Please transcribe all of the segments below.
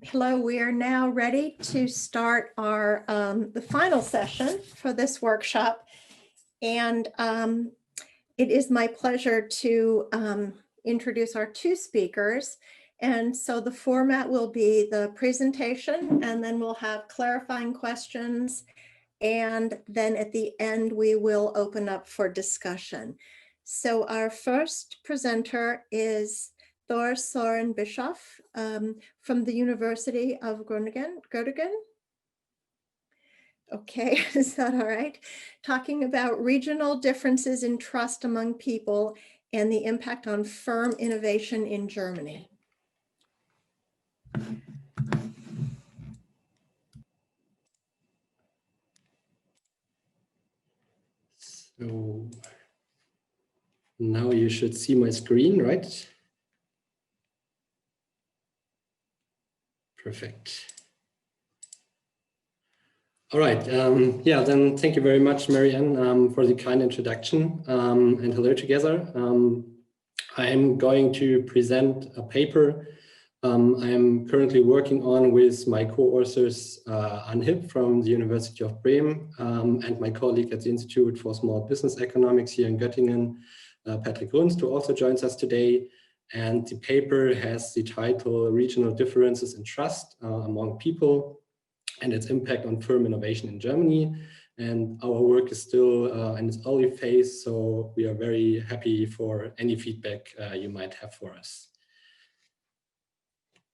Hello, we are now ready to start our the final session for this workshop. And it is my pleasure to introduce our two speakers. And so the format will be the presentation, and then we'll have clarifying questions. And then at the end, we will open up for discussion. So our first presenter is Thore Sören Bischoff from the University of Goettingen. Okay, is that all right? Talking about regional differences in trust among people and the impact on firm innovation in Germany. So now you should see my screen, right? Perfect. All right. Yeah, then thank you very much, Marianne, for the kind introduction, and hello together. I am going to present a paper I am currently working on with my co-authors Hipp from the University of Bremen and my colleague at the Institute for Small Business Economics here in Göttingen, Petrik Runst, who also joins us today. And the paper has the title Regional Differences in Trust Among People and its Impact on Firm Innovation in Germany. And our work is still in its early phase, so we are very happy for any feedback you might have for us.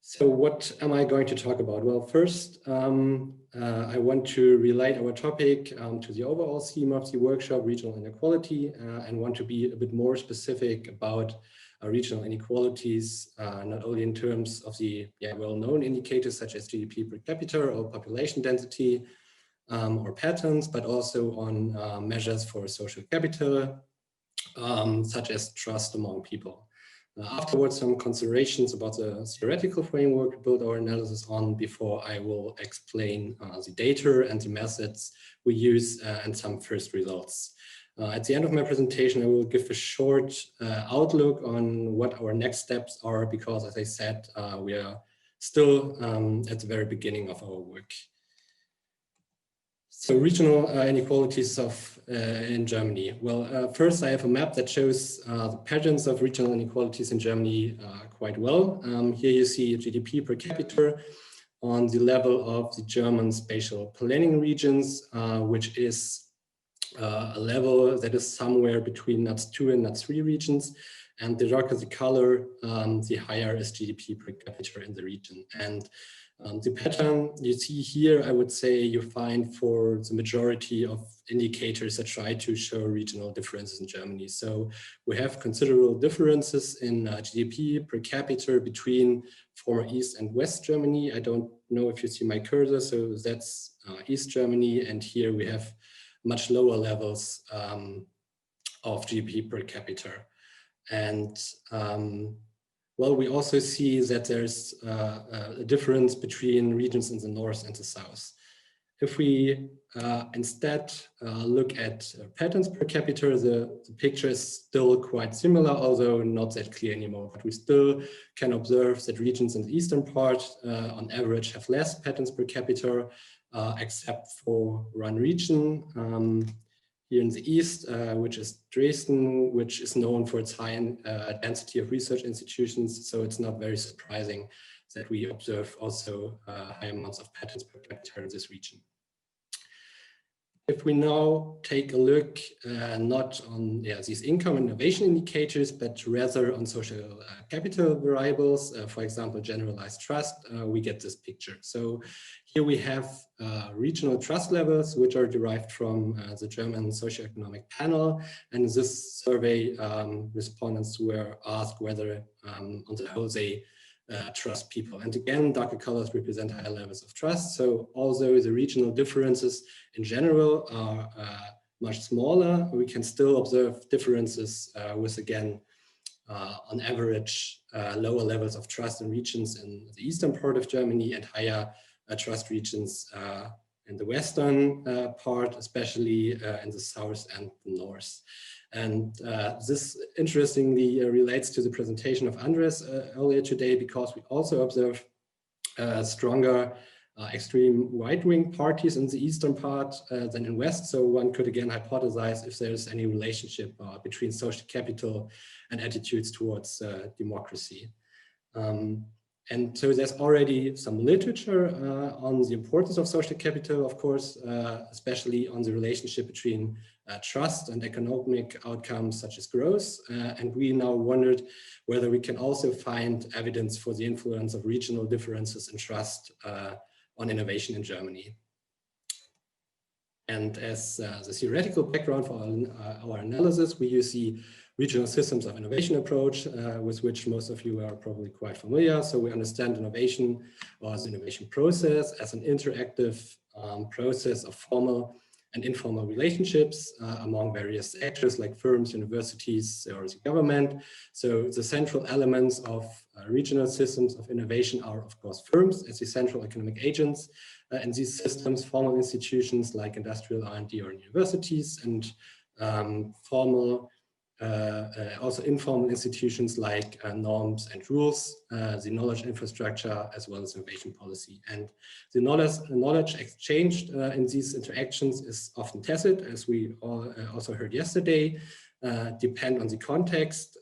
So what am I going to talk about? Well, first, I want to relate our topic to the overall theme of the workshop, regional inequality, and want to be a bit more specific about regional inequalities, not only in terms of the well-known indicators such as GDP per capita or population density or patterns, but also on measures for social capital, such as trust among people. Afterwards, some considerations about the theoretical framework to build our analysis on before I will explain the data and the methods we use and some first results. At the end of my presentation, I will give a short outlook on what our next steps are, because as I said, we are still at the very beginning of our work. So regional inequalities in Germany. Well, first I have a map that shows the patterns of regional inequalities in Germany quite well. Here you see GDP per capita on the level of the German spatial planning regions, which is a level that is somewhere between NUTS2 and NUTS3 regions. And the darker the color, the higher is GDP per capita in the region. And the pattern you see here, I would say you find for the majority of indicators that try to show regional differences in Germany. So we have considerable differences in GDP per capita between former East and West Germany. I don't know if you see my cursor, so that's East Germany. And here we have much lower levels of GDP per capita. And well, we also see that there's a difference between regions in the north and the south. If we instead look at patterns per capita, the picture is still quite similar, although not that clear anymore. But we still can observe that regions in the eastern part, on average, have less patterns per capita, except for one region. Here in the east, which is Dresden, which is known for its high density of research institutions. So it's not very surprising that we observe also high amounts of patterns per capita in this region. If we now take a look not on these income and innovation indicators, but rather on social capital variables, for example, generalized trust, we get this picture. So here we have regional trust levels, which are derived from the German socioeconomic panel. And in this survey, respondents were asked whether on the whole they trust people. And again, darker colors represent higher levels of trust. So although the regional differences in general are much smaller, we can still observe differences with, again, on average, lower levels of trust in regions in the eastern part of Germany and higher trust regions in the western part, especially in the south and the north. And this interestingly relates to the presentation of Andres earlier today, because we also observe stronger extreme right-wing parties in the eastern part than in West. So one could again hypothesize if there's any relationship between social capital and attitudes towards democracy. And so there's already some literature on the importance of social capital, of course, especially on the relationship between trust and economic outcomes such as growth. And we now wondered whether we can also find evidence for the influence of regional differences in trust on innovation in Germany. And as the theoretical background for our analysis, we use the regional systems of innovation approach, with which most of you are probably quite familiar. So we understand innovation or the innovation process as an interactive process of formal and informal relationships among various actors like firms, universities, or the government. So the central elements of regional systems of innovation are, of course, firms as the central economic agents, and these systems, formal institutions like industrial R&D or universities, and also informal institutions like norms and rules, the knowledge infrastructure, as well as innovation policy. And the knowledge exchanged in these interactions is often tacit, as we also heard yesterday, depend on the context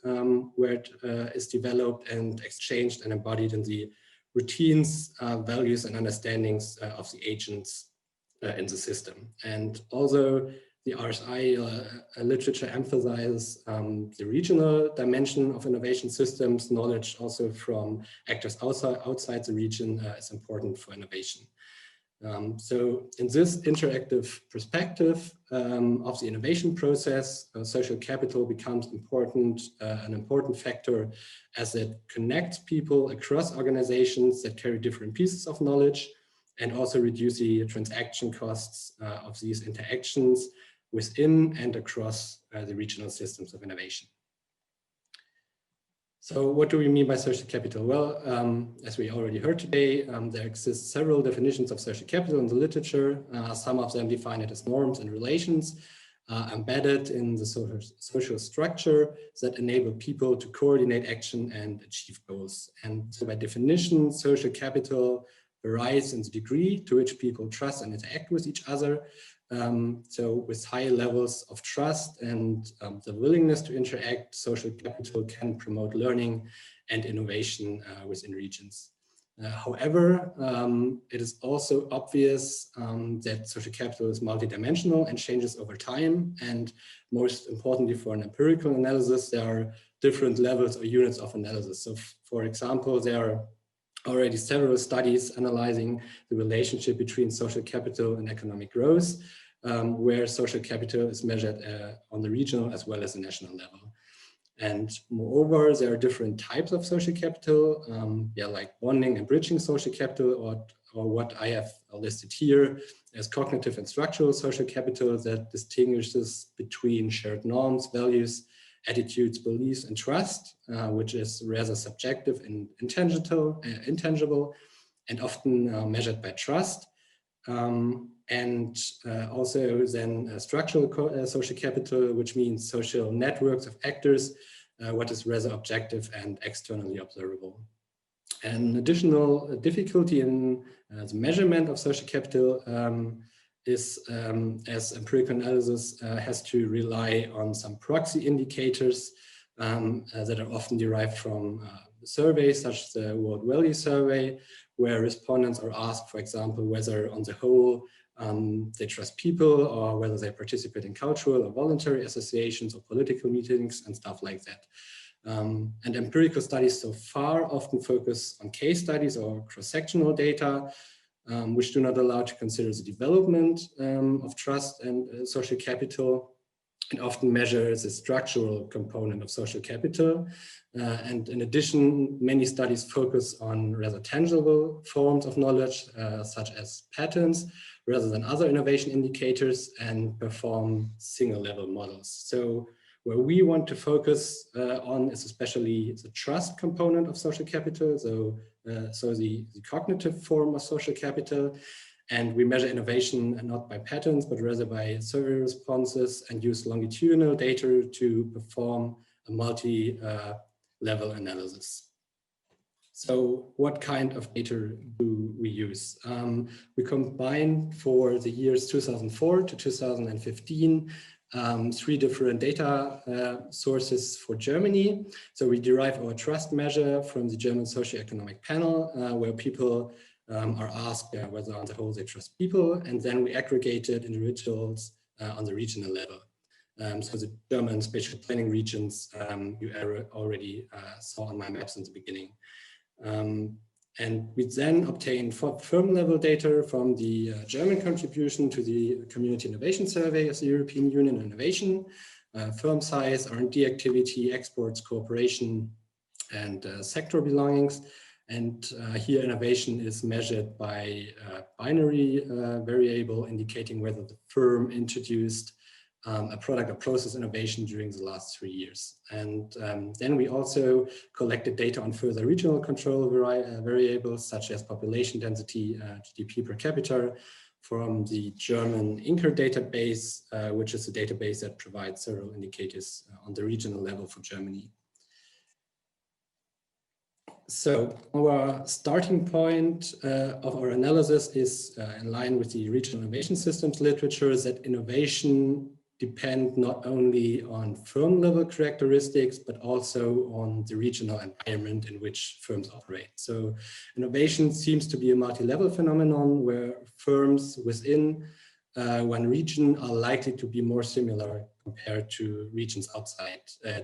where it is developed and exchanged and embodied in the routines, values, and understandings of the agents in the system. And although the RSI literature emphasizes the regional dimension of innovation systems, knowledge also from actors outside the region is important for innovation. So in this interactive perspective of the innovation process, social capital becomes an important factor as it connects people across organizations that carry different pieces of knowledge, and also reduce the transaction costs of these interactions within and across the regional systems of innovation. So what do we mean by social capital? Well, as we already heard today, there exist several definitions of social capital in the literature. Some of them define it as norms and relations embedded in the social structure that enable people to coordinate action and achieve goals. And so by definition, social capital varies in the degree to which people trust and interact with each other. So with high levels of trust and the willingness to interact, social capital can promote learning and innovation within regions. However, it is also obvious that social capital is multidimensional and changes over time. And most importantly, for an empirical analysis, there are different levels or units of analysis. So for example, there are already several studies analyzing the relationship between social capital and economic growth, where social capital is measured on the regional as well as the national level. And moreover, there are different types of social capital, like bonding and bridging social capital, or what I have listed here as cognitive and structural social capital that distinguishes between shared norms, values, attitudes, beliefs, and trust, which is rather subjective and intangible, and often measured by trust. And also then structural social capital, which means social networks of actors, what is rather objective and externally observable. An additional difficulty in the measurement of social capital is, as empirical analysis has to rely on some proxy indicators that are often derived from surveys such as the World Value Survey, where respondents are asked, for example, whether on the whole they trust people, or whether they participate in cultural or voluntary associations or political meetings and stuff like that. And empirical studies so far often focus on case studies or cross-sectional data, which do not allow to consider the development of trust and social capital, and often measure the structural component of social capital. And in addition, many studies focus on rather tangible forms of knowledge, such as patterns, rather than other innovation indicators, and perform single-level models. So where we want to focus on is especially the trust component of social capital, so the cognitive form of social capital. And we measure innovation not by patterns, but rather by survey responses, and use longitudinal data to perform a multi-level analysis. So what kind of data do we use? We combined for the years 2004 to 2015 3 different data sources for Germany. So we derive our trust measure from the German socioeconomic panel, where people are asked whether on the whole they trust people, and then we aggregated individuals on the regional level. So the German spatial planning regions you already saw on my maps in the beginning. And we then obtained firm level data from the German contribution to the Community Innovation Survey of the European Union Innovation, firm size, R&D activity, exports, cooperation, and sector belongings. And here innovation is measured by a binary variable indicating whether the firm introduced a product or process innovation during the last 3 years. And then we also collected data on further regional control variables such as population density, GDP per capita, from the German INCER database, which is a database that provides several indicators on the regional level for Germany. So our starting point of our analysis is in line with the regional innovation systems literature, that innovation depend not only on firm level characteristics, but also on the regional environment in which firms operate. So innovation seems to be a multi-level phenomenon where firms within one region are likely to be more similar compared to regions outside,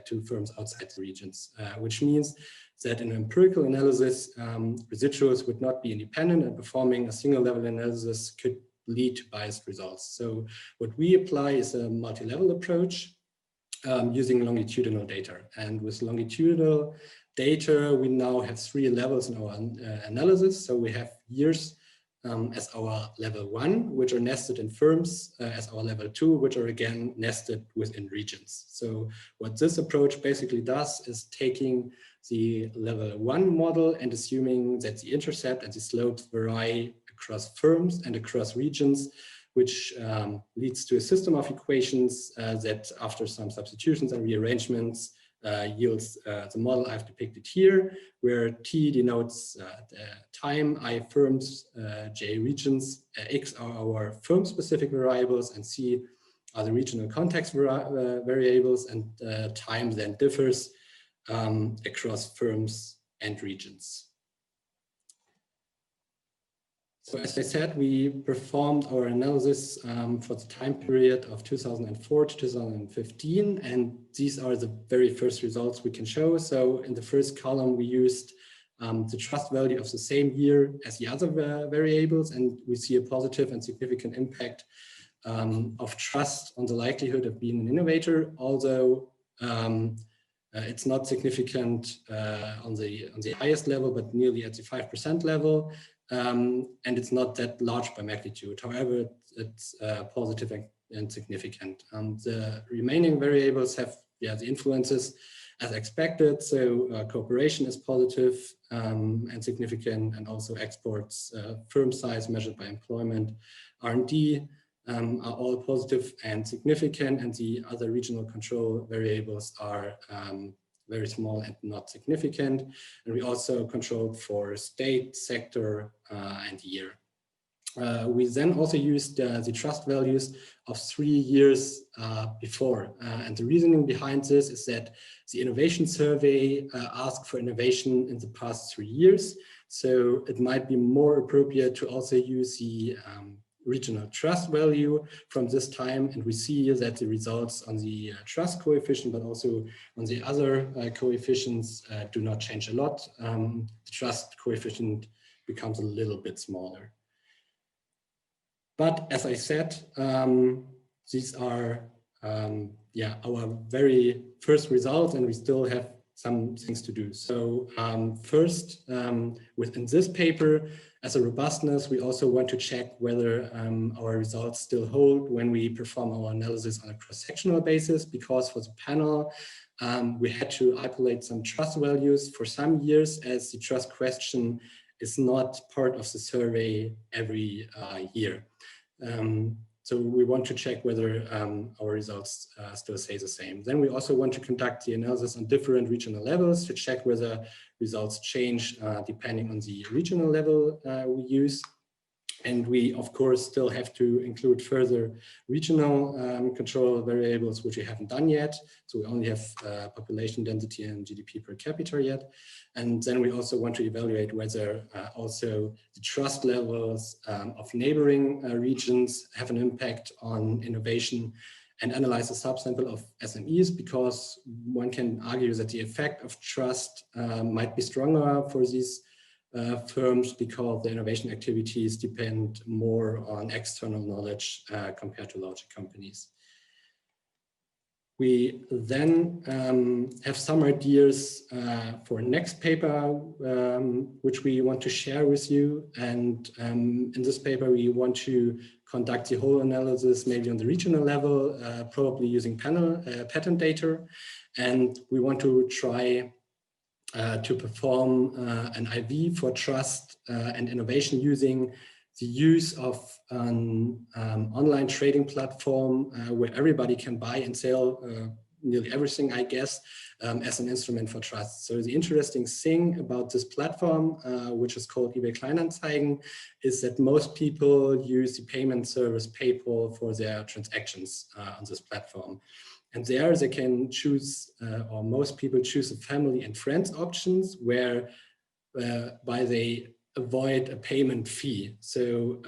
to firms outside the regions, which means that in empirical analysis, residuals would not be independent, and performing a single level analysis could lead to biased results. So what we apply is a multi-level approach using longitudinal data. And with longitudinal data, we now have 3 levels in our analysis. So we have years as our level 1, which are nested in firms, as our level 2, which are again nested within regions. So what this approach basically does is taking the level 1 model and assuming that the intercept and the slopes vary across firms and across regions, which leads to a system of equations that after some substitutions and rearrangements yields the model I've depicted here, where T denotes time, I firms, J regions, X are our firm specific variables, and C are the regional context variables, and time then differs across firms and regions. So as I said, we performed our analysis for the time period of 2004 to 2015, and these are the very first results we can show. So in the first column, we used the trust value of the same year as the other variables, and we see a positive and significant impact of trust on the likelihood of being an innovator, although it's not significant on the highest level, but nearly at the 5% level. And it's not that large by magnitude. However, it's positive and significant. The remaining variables have the influences as expected. So cooperation is positive and significant, and also exports, firm size measured by employment, R&D are all positive and significant, and the other regional control variables are very small and not significant. And we also controlled for state, sector, and year. We then also used the trust values of 3 years before. And the reasoning behind this is that the innovation survey asked for innovation in the past 3 years. So it might be more appropriate to also use the regional trust value from this time, and we see that the results on the trust coefficient, but also on the other coefficients do not change a lot. The trust coefficient becomes a little bit smaller. But as I said, these are our very first results, and we still have some things to do. So first, within this paper, as a robustness, we also want to check whether our results still hold when we perform our analysis on a cross-sectional basis, because for the panel, we had to isolate some trust values for some years, as the trust question is not part of the survey every year. So we want to check whether our results still stay the same. Then we also want to conduct the analysis on different regional levels to check whether results change depending on the regional level we use. And we, of course, still have to include further regional control variables, which we haven't done yet. So we only have population density and GDP per capita yet. And then we also want to evaluate whether also the trust levels of neighboring regions have an impact on innovation, and analyze a subsample of SMEs, because one can argue that the effect of trust might be stronger for these firms because the innovation activities depend more on external knowledge compared to larger companies. We then have some ideas for next paper, which we want to share with you. And in this paper, we want to conduct the whole analysis, maybe on the regional level, probably using pattern data. And we want to try to perform an IV for trust and innovation using the use of an online trading platform where everybody can buy and sell nearly everything, I guess, as an instrument for trust. So the interesting thing about this platform, which is called eBay Kleinanzeigen, is that most people use the payment service PayPal for their transactions on this platform. And there they can choose, or most people choose, the family and friends options, where by they avoid a payment fee. So,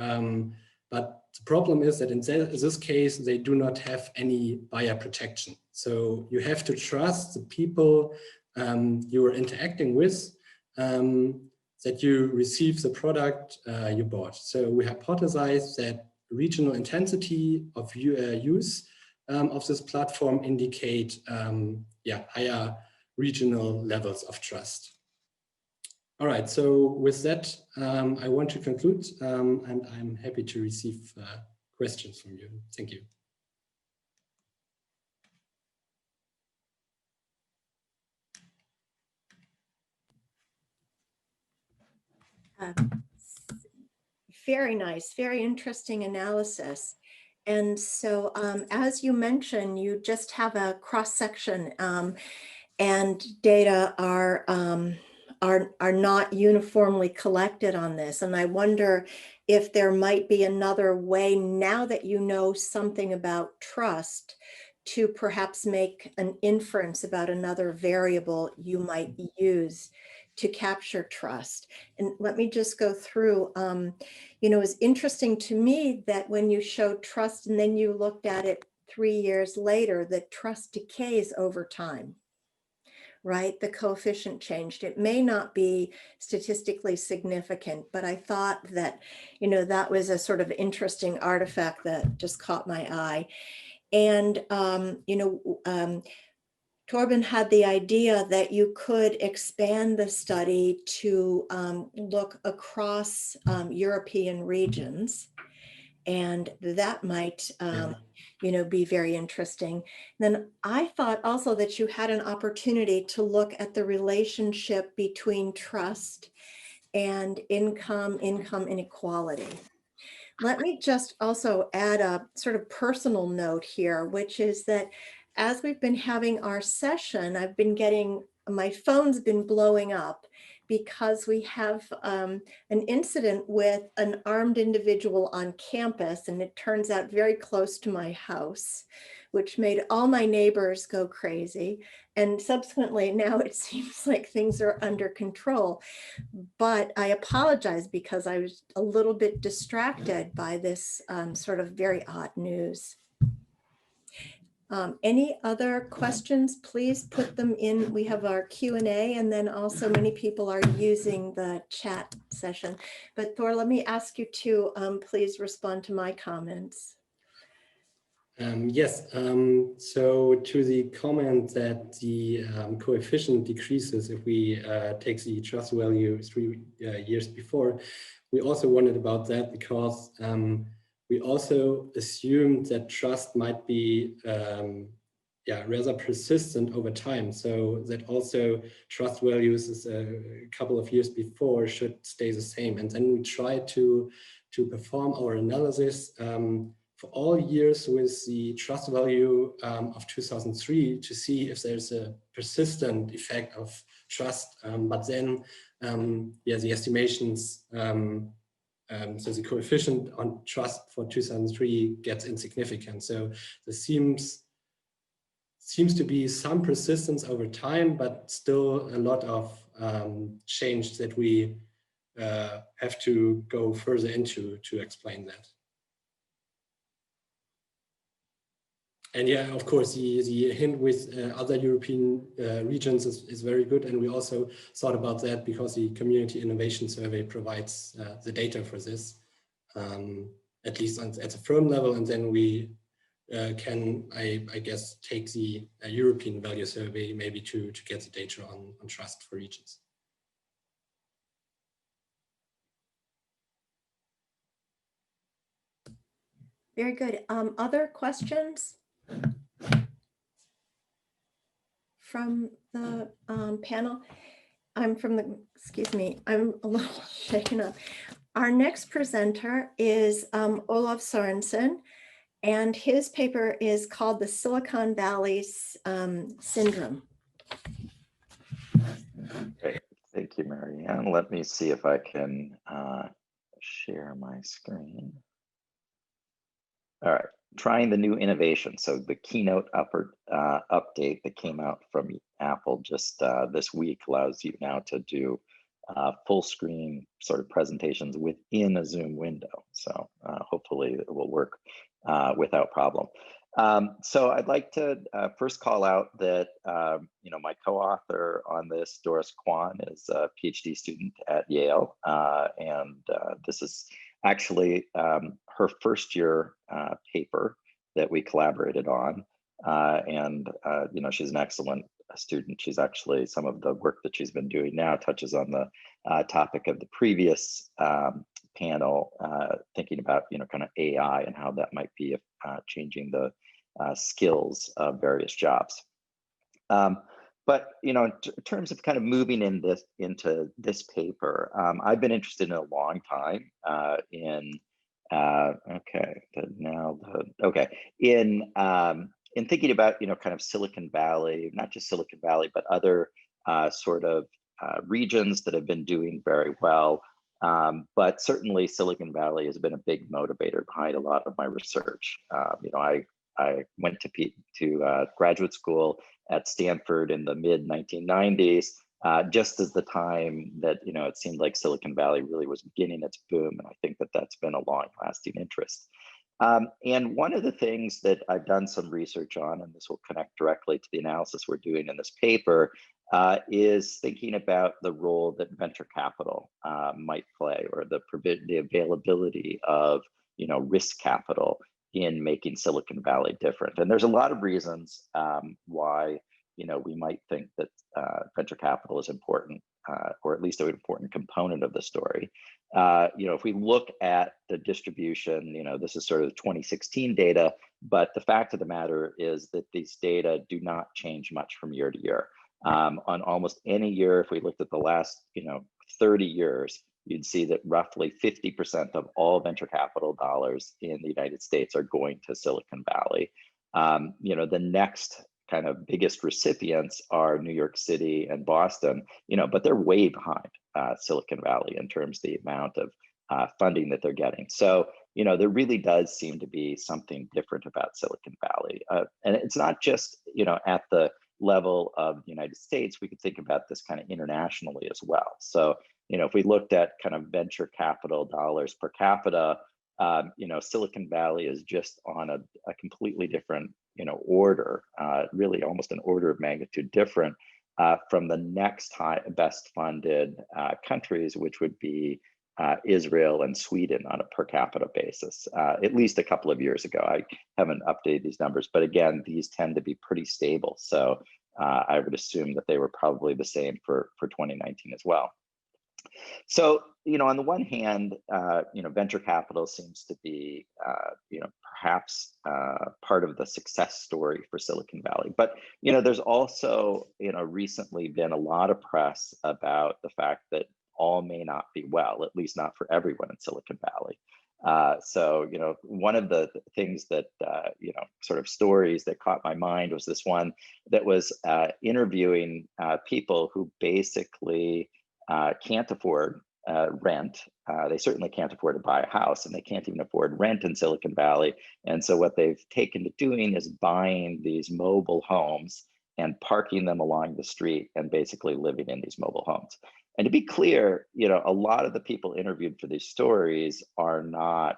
but the problem is that in this case, they do not have any buyer protection. So you have to trust the people you are interacting with, that you receive the product you bought. So we hypothesize that regional intensity of use of this platform indicate higher regional levels of trust. All right, so with that, I want to conclude, and I'm happy to receive questions from you. Thank you. Very nice, very interesting analysis. And so as you mentioned, you just have a cross-section and data are not uniformly collected on this. And I wonder if there might be another way, now that you know something about trust, to perhaps make an inference about another variable you might use to capture trust. And let me just go through, you know, it's interesting to me that when you showed trust and then you looked at it 3 years later, that trust decays over time, right? The coefficient changed. It may not be statistically significant, but I thought that, you know, that was a sort of interesting artifact that just caught my eye. And, you know, Torben had the idea that you could expand the study to look across European regions, and that might, you know, be very interesting. Then I thought also that you had an opportunity to look at the relationship between trust and income inequality. Let me just also add a sort of personal note here, which is that as we've been having our session, I've been getting, my phone's been blowing up because we have an incident with an armed individual on campus, and it turns out very close to my house, which made all my neighbors go crazy. And subsequently, now it seems like things are under control. But I apologize because I was a little bit distracted by this sort of very odd news. Any other questions, please put them in. We have our Q&A, and then also many people are using the chat session. But Thor, let me ask you to please respond to my comments. Yes, so to the comment that the coefficient decreases if we take the trust value 3 years before, we also wondered about that because we also assumed that trust might be rather persistent over time. So that also trust values is a couple of years before should stay the same. And then we try to perform our analysis for all years with the trust value of 2003 to see if there's a persistent effect of trust. But then, yeah, the estimations, so the coefficient on trust for 2003 gets insignificant. So there seems to be some persistence over time, but still a lot of change that we have to go further into to explain that. And yeah, of course, the hint with other European regions is very good. And we also thought about that because the Community Innovation Survey provides the data for this, at least at a firm level. And then we can, I guess, take the European Value Survey maybe to get the data on trust for regions. Very good. Other questions from the panel? Excuse me, I'm a little shaken up. Our next presenter is Olav Sorenson, and his paper is called the Silicon Valley Syndrome. Great, thank you, Marianne. Let me see if I can share my screen. All right, trying the new innovation. So the keynote update that came out from Apple just this week allows you now to do full screen sort of presentations within a Zoom window. So hopefully it will work without problem. So I'd like to first call out that my co-author on this, Doris Kwon, is a PhD student at Yale, and this is actually her first year paper that we collaborated on, and she's an excellent student. She's actually, some of the work that she's been doing now touches on the topic of the previous panel, thinking about kind of AI and how that might be changing the skills of various jobs. But in terms of kind of moving into this paper, I've been interested in a long time in thinking about kind of Silicon Valley, not just Silicon Valley, but other sort of regions that have been doing very well. But certainly Silicon Valley has been a big motivator behind a lot of my research. I went to graduate school at Stanford in the mid 1990s, just as the time that it seemed like Silicon Valley really was beginning its boom, and I think that that's been a long-lasting interest. And one of the things that I've done some research on, and this will connect directly to the analysis we're doing in this paper, is thinking about the role that venture capital might play, or the availability of risk capital in making Silicon Valley different. And there's a lot of reasons why we might think that venture capital is important, or at least an important component of the story. If we look at the distribution, this is sort of 2016 data, but the fact of the matter is that these data do not change much from year to year. On almost any year, if we looked at the last 30 years, you'd see that roughly 50% of all venture capital dollars in the United States are going to Silicon Valley. The next kind of biggest recipients are New York City and Boston, but they're way behind Silicon Valley in terms of the amount of funding that they're getting. So, there really does seem to be something different about Silicon Valley. And it's not just, at the level of the United States, we could think about this kind of internationally as well. So, if we looked at kind of venture capital dollars per capita, Silicon Valley is just on a completely different, order, really almost an order of magnitude different from the next best funded countries, which would be Israel and Sweden on a per capita basis, at least a couple of years ago. I haven't updated these numbers, but again, these tend to be pretty stable. So I would assume that they were probably the same for 2019 as well. So, on the one hand, venture capital seems to be, perhaps part of the success story for Silicon Valley. But, there's also, recently been a lot of press about the fact that all may not be well, at least not for everyone in Silicon Valley. So, one of the things that, sort of stories that caught my mind was this one that was interviewing people who basically can't afford rent. They certainly can't afford to buy a house, and they can't even afford rent in Silicon Valley. And so what they've taken to doing is buying these mobile homes and parking them along the street and basically living in these mobile homes. And to be clear, a lot of the people interviewed for these stories are not,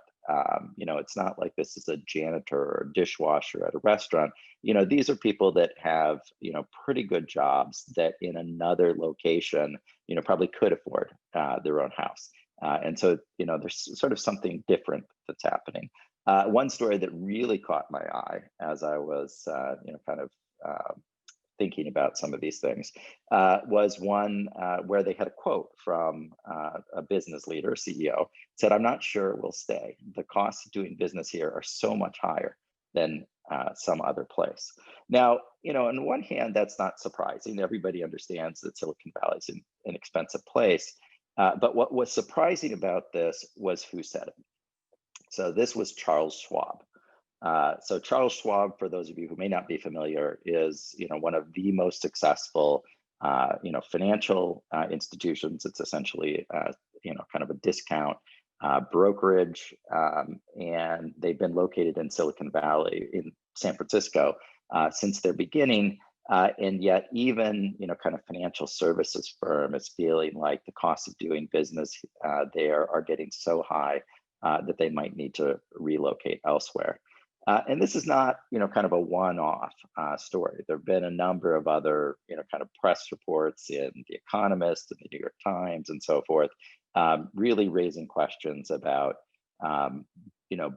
it's not like this is a janitor or dishwasher at a restaurant. These are people that have, pretty good jobs that in another location, probably could afford their own house. And so, there's sort of something different that's happening. One story that really caught my eye as I was, kind of thinking about some of these things was one where they had a quote from a business leader, CEO, said, "I'm not sure we'll stay. The costs of doing business here are so much higher than some other place." Now, on one hand, that's not surprising. Everybody understands that Silicon Valley is an expensive place. But what was surprising about this was who said it. So this was Charles Schwab. So Charles Schwab, for those of you who may not be familiar, is one of the most successful financial institutions. It's essentially kind of a discount brokerage, and they've been located in Silicon Valley in San Francisco since their beginning. And yet, even kind of financial services firm is feeling like the cost of doing business there are getting so high that they might need to relocate elsewhere. And this is not, kind of a one-off story. There have been a number of other, kind of press reports in The Economist and the New York Times and so forth, really raising questions about,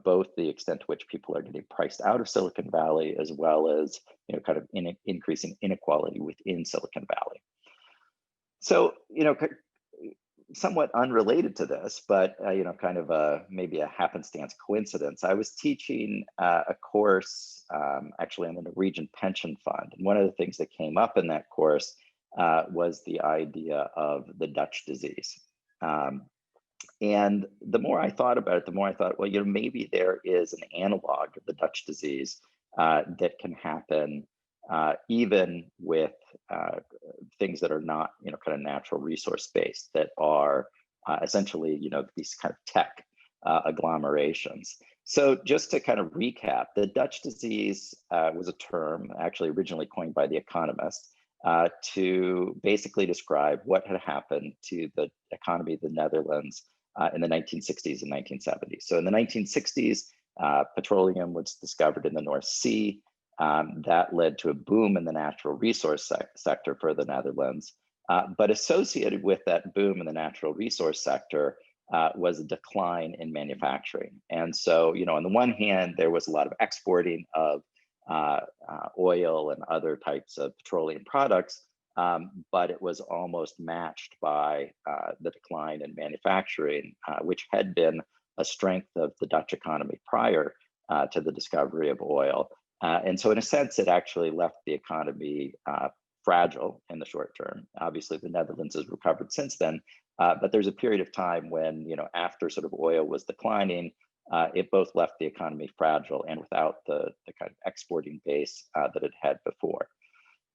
both the extent to which people are getting priced out of Silicon Valley, as well as, kind of increasing inequality within Silicon Valley. So, somewhat unrelated to this, but kind of maybe a happenstance coincidence. I was teaching a course actually on the Norwegian pension fund, and one of the things that came up in that course was the idea of the Dutch disease. And the more I thought about it, the more I thought, well, maybe there is an analog of the Dutch disease that can happen even with things that are not, kind of natural resource based, that are essentially, these kind of tech agglomerations. So just to kind of recap, the Dutch disease was a term actually originally coined by The Economist to basically describe what had happened to the economy of the Netherlands in the 1960s and 1970s. So in the 1960s, petroleum was discovered in the North Sea. That led to a boom in the natural resource sector for the Netherlands. But associated with that boom in the natural resource sector was a decline in manufacturing. And so, on the one hand, there was a lot of exporting of oil and other types of petroleum products, but it was almost matched by the decline in manufacturing, which had been a strength of the Dutch economy prior to the discovery of oil. And so in a sense, it actually left the economy fragile in the short term. Obviously, the Netherlands has recovered since then, but there's a period of time when, after sort of oil was declining, it both left the economy fragile and without the kind of exporting base that it had before.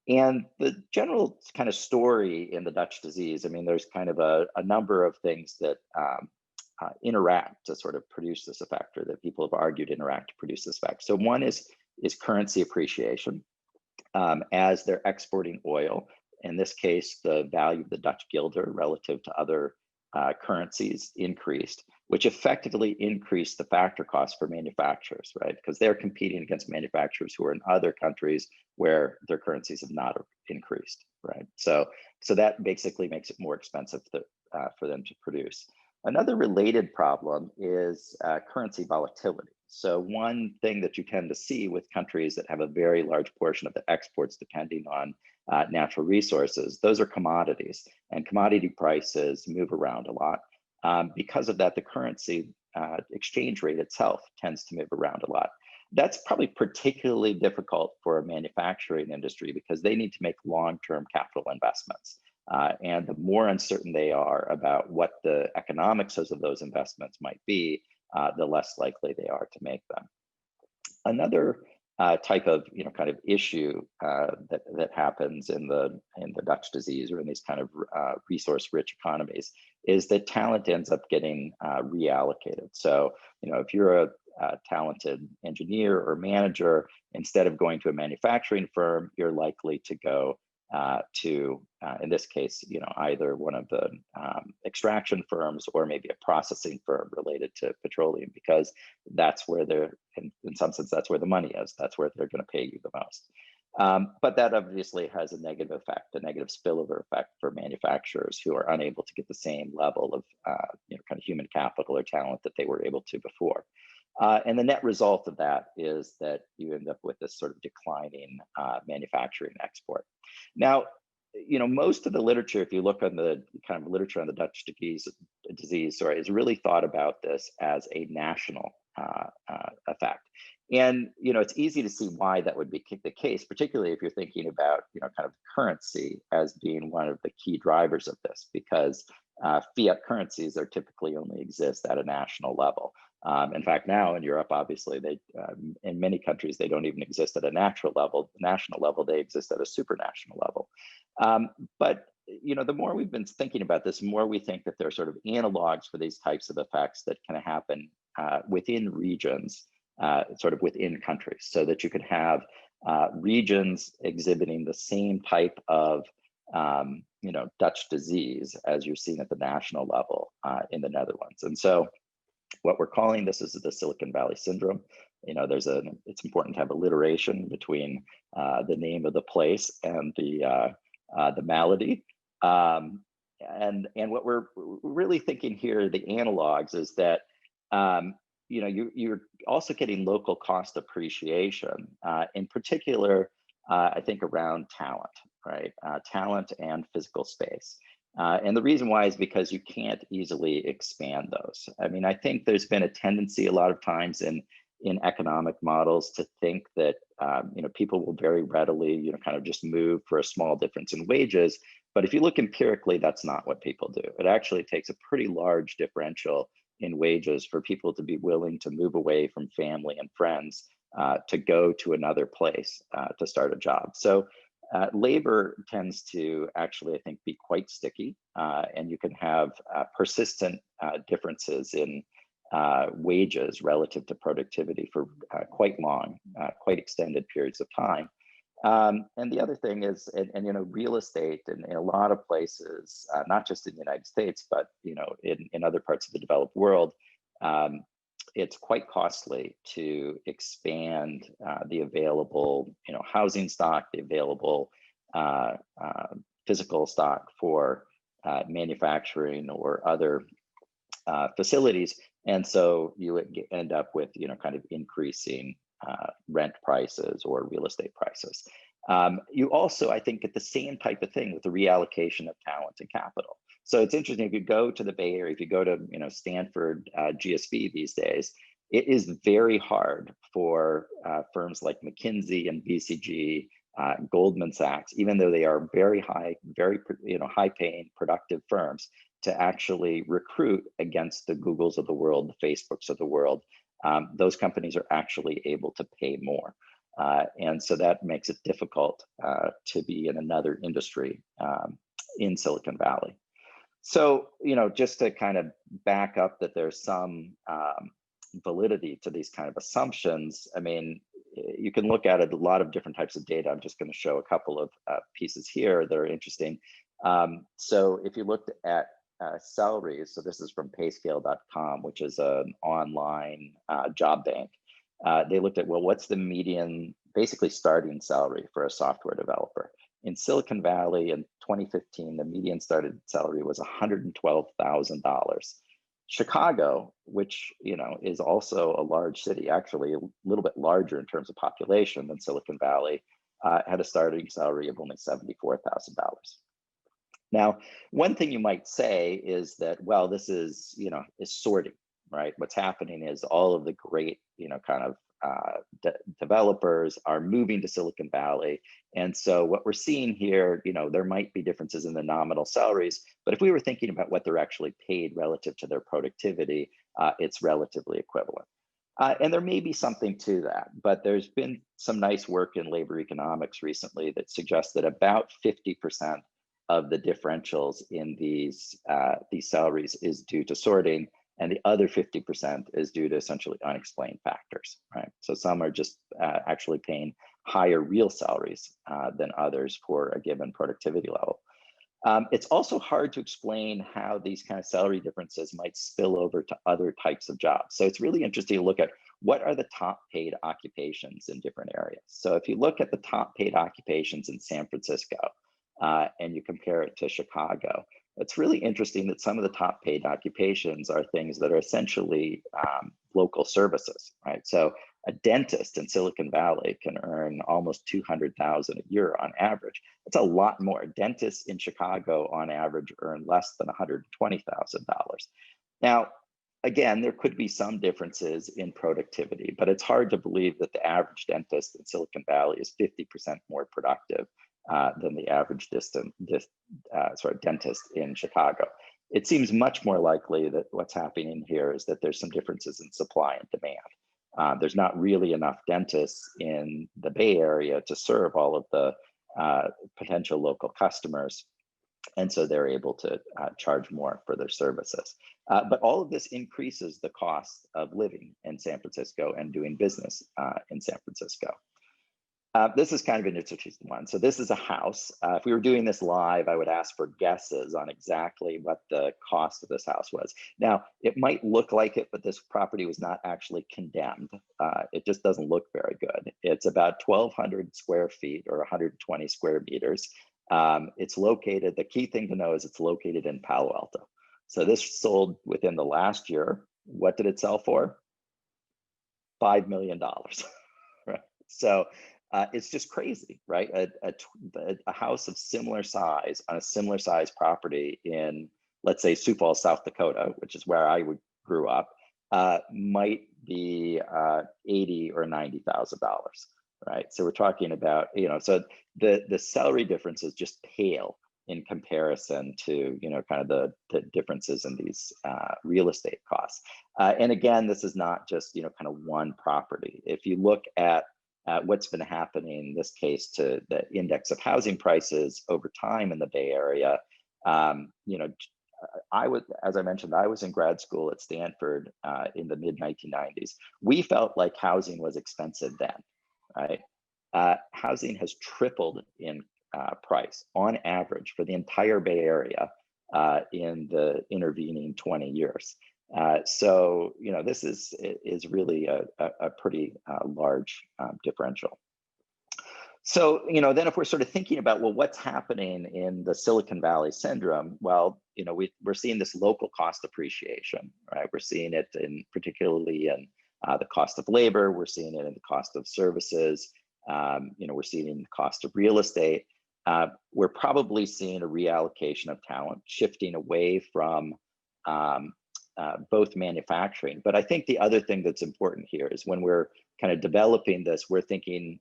And the general kind of story in the Dutch disease, I mean, there's kind of a number of things that interact to sort of produce this effect, or that people have argued interact to produce this effect. So one is currency appreciation. As they're exporting oil, in this case, the value of the Dutch guilder relative to other currencies increased, which effectively increased the factor cost for manufacturers, right? Because they're competing against manufacturers who are in other countries where their currencies have not increased, right? So that basically makes it more expensive for them to produce. Another related problem is currency volatility. So one thing that you tend to see with countries that have a very large portion of the exports depending on natural resources, those are commodities, and commodity prices move around a lot. Because of that, the currency exchange rate itself tends to move around a lot. That's probably particularly difficult for a manufacturing industry because they need to make long-term capital investments. And the more uncertain they are about what the economics of those investments might be, the less likely they are to make them. Another type of kind of issue that happens in the Dutch disease or in these kind of resource-rich economies is that talent ends up getting reallocated. So if you're a talented engineer or manager, instead of going to a manufacturing firm, you're likely to go to, in this case, either one of the extraction firms or maybe a processing firm related to petroleum, because that's where they're, in some sense, that's where the money is. That's where they're going to pay you the most. But that obviously has a negative effect, a negative spillover effect for manufacturers who are unable to get the same level of kind of human capital or talent that they were able to before. And the net result of that is that you end up with this sort of declining manufacturing export. Now, most of the literature, if you look on the kind of literature on the Dutch disease, is really thought about this as a national effect. And it's easy to see why that would be the case, particularly if you're thinking about kind of currency as being one of the key drivers of this, because fiat currencies are typically only exist at a national level. In fact, now in Europe, obviously, they in many countries they don't even exist at a national level. They exist at a supranational level. But the more we've been thinking about this, the more we think that there are sort of analogs for these types of effects that can happen within regions, sort of within countries, so that you could have regions exhibiting the same type of Dutch disease as you're seeing at the national level in the Netherlands. And so what we're calling this is the Silicon Valley syndrome. It's important to have alliteration between the name of the place and the malady. And what we're really thinking here, the analogs, is that you're also getting local cost appreciation, in particular, I think around talent, right? Talent and physical space. And the reason why is because you can't easily expand those. I mean, I think there's been a tendency a lot of times in economic models to think that people will very readily kind of just move for a small difference in wages. But if you look empirically, that's not what people do. It actually takes a pretty large differential in wages for people to be willing to move away from family and friends to go to another place to start a job. So labor tends to actually, I think, be quite sticky, and you can have persistent differences in wages relative to productivity for quite long, quite extended periods of time. And the other thing is, and real estate in a lot of places, not just in the United States, but in other parts of the developed world, it's quite costly to expand the available housing stock, the available physical stock for manufacturing or other facilities. And so you would end up with kind of increasing rent prices or real estate prices. You also, I think, get the same type of thing with the reallocation of talent and capital. So it's interesting, if you go to the Bay Area, if you go to Stanford GSV these days, it is very hard for firms like McKinsey and BCG, Goldman Sachs, even though they are very high, very high-paying, productive firms, to actually recruit against the Googles of the world, the Facebooks of the world. Those companies are actually able to pay more. And so that makes it difficult to be in another industry in Silicon Valley. So, just to kind of back up that there's some validity to these kind of assumptions, I mean, you can look at it, a lot of different types of data. I'm just going to show a couple of pieces here that are interesting. So if you looked at salaries, so this is from payscale.com, which is an online job bank. They looked at, well, what's the median, basically starting salary for a software developer? In Silicon Valley in 2015, the median starting salary was $112,000. Chicago, which is also a large city, actually a little bit larger in terms of population than Silicon Valley, had a starting salary of only $74,000. Now, one thing you might say is that, well, this is sorting, right? What's happening is all of the great, kind of developers are moving to Silicon Valley. And so what we're seeing here, there might be differences in the nominal salaries, but if we were thinking about what they're actually paid relative to their productivity, it's relatively equivalent. And there may be something to that, but there's been some nice work in labor economics recently that suggests that about 50% of the differentials in these salaries is due to sorting, and the other 50% is due to essentially unexplained factors, right? So some are just actually paying higher real salaries than others for a given productivity level. It's also hard to explain how these kind of salary differences might spill over to other types of jobs. So it's really interesting to look at what are the top paid occupations in different areas. So if you look at the top paid occupations in San Francisco and you compare it to Chicago, it's really interesting that some of the top paid occupations are things that are essentially local services, right? So a dentist in Silicon Valley can earn almost $200,000 a year on average. It's a lot more. Dentists in Chicago on average earn less than $120,000. Now, again, there could be some differences in productivity, but it's hard to believe that the average dentist in Silicon Valley is 50% more productive than the average dentist in Chicago. It seems much more likely that what's happening here is that there's some differences in supply and demand. There's not really enough dentists in the Bay Area to serve all of the potential local customers. And so they're able to charge more for their services. But all of this increases the cost of living in San Francisco and doing business in San Francisco. This is kind of an interesting one. So this is a house. If we were doing this live, I would ask for guesses on exactly what the cost of this house was. Now, it might look like it, but this property was not actually condemned. It just doesn't look very good. It's about 1,200 square feet or 120 square meters. It's located, the key thing to know is it's located in Palo Alto. So this sold within the last year. What did it sell for? $5 million, right? So it's just crazy, right? A house of similar size on a similar size property in, let's say, Sioux Falls, South Dakota, which is where I grew up, might be $80,000 or $90,000, right? So we're talking about, so the salary differences just pale in comparison to, kind of the differences in these real estate costs. And again, this is not just, kind of one property. If you look at what's been happening in this case to the index of housing prices over time in the Bay Area, as I mentioned, I was in grad school at Stanford in the mid 1990s. We felt like housing was expensive then, right? Housing has tripled in price on average for the entire Bay Area in the intervening 20 years. So, this is really a pretty large differential. So, then if we're sort of thinking about, well, what's happening in the Silicon Valley syndrome? Well, we're seeing this local cost appreciation, right? We're seeing it particularly in the cost of labor. We're seeing it in the cost of services. We're seeing it in the cost of real estate. We're probably seeing a reallocation of talent, shifting away from both manufacturing. But I think the other thing that's important here is when we're kind of developing this, we're thinking,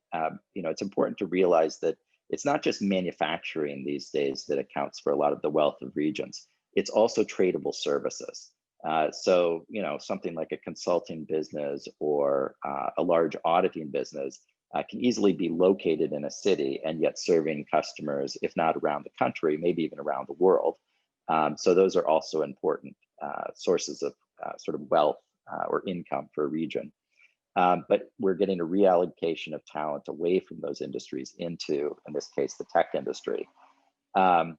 it's important to realize that it's not just manufacturing these days that accounts for a lot of the wealth of regions. It's also tradable services. So, something like a consulting business or a large auditing business can easily be located in a city and yet serving customers, if not around the country, maybe even around the world. So those are also important sources of sort of wealth or income for a region. But we're getting a reallocation of talent away from those industries into, in this case, the tech industry. And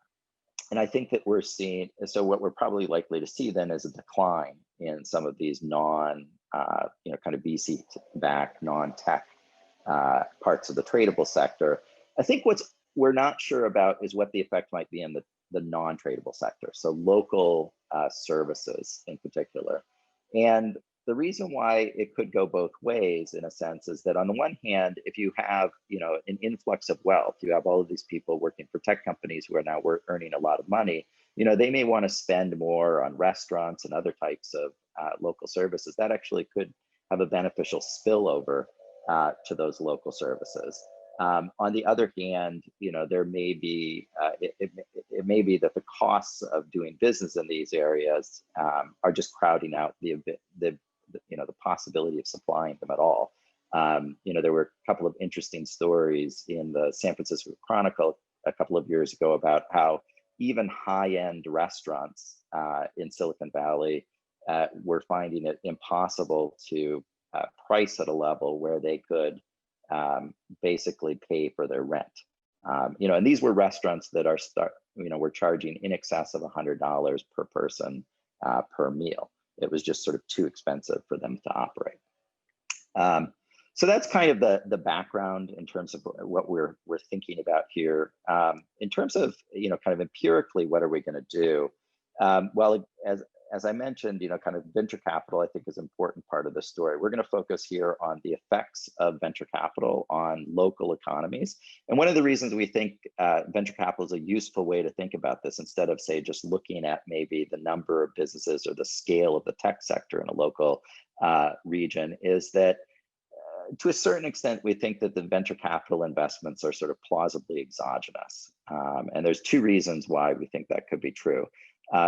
I think that we're seeing, so what we're probably likely to see then is a decline in some of these kind of VC-backed, non-tech parts of the tradable sector. I think we're not sure about is what the effect might be in the non-tradable sector, so local services in particular. And the reason why it could go both ways, in a sense, is that on the one hand, if you have an influx of wealth, you have all of these people working for tech companies who are now earning a lot of money, they may want to spend more on restaurants and other types of local services. That actually could have a beneficial spillover to those local services. On the other hand, there may be it may be that the costs of doing business in these areas are just crowding out the possibility of supplying them at all. There were a couple of interesting stories in the San Francisco Chronicle a couple of years ago about how even high-end restaurants in Silicon Valley were finding it impossible to price at a level where they could basically pay for their rent. And these were restaurants that were charging in excess of $100 per person per meal. It was just sort of too expensive for them to operate. So that's kind of the background in terms of what we're thinking about here. In terms of kind of empirically, what are we going to do? Well, as I mentioned, kind of venture capital, I think, is an important part of the story. We're going to focus here on the effects of venture capital on local economies. And one of the reasons we think venture capital is a useful way to think about this, instead of, say, just looking at maybe the number of businesses or the scale of the tech sector in a local region, is that to a certain extent, we think that the venture capital investments are sort of plausibly exogenous. And there's two reasons why we think that could be true.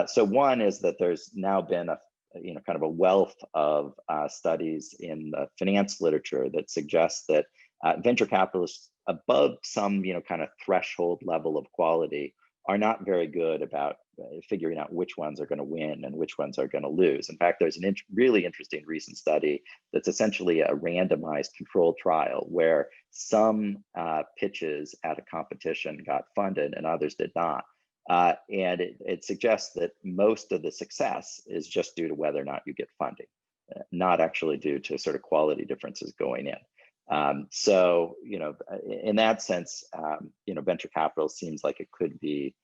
So one is that there's now been a kind of a wealth of studies in the finance literature that suggests that venture capitalists above some kind of threshold level of quality are not very good about figuring out which ones are going to win and which ones are going to lose. In fact, there's a really interesting recent study that's essentially a randomized controlled trial where some pitches at a competition got funded and others did not. And it suggests that most of the success is just due to whether or not you get funding, not actually due to sort of quality differences going in. So, in that sense, venture capital seems like it could be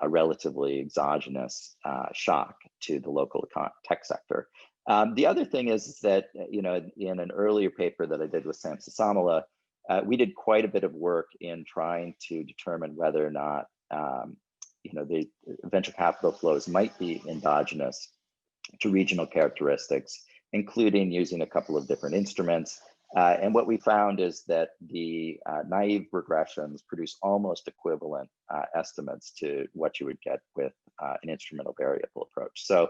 a relatively exogenous shock to the local tech sector. The other thing is that, in an earlier paper that I did with Sam Sasamala, we did quite a bit of work in trying to determine whether or not the venture capital flows might be endogenous to regional characteristics, including using a couple of different instruments. And what we found is that the naive regressions produce almost equivalent estimates to what you would get with an instrumental variable approach. So,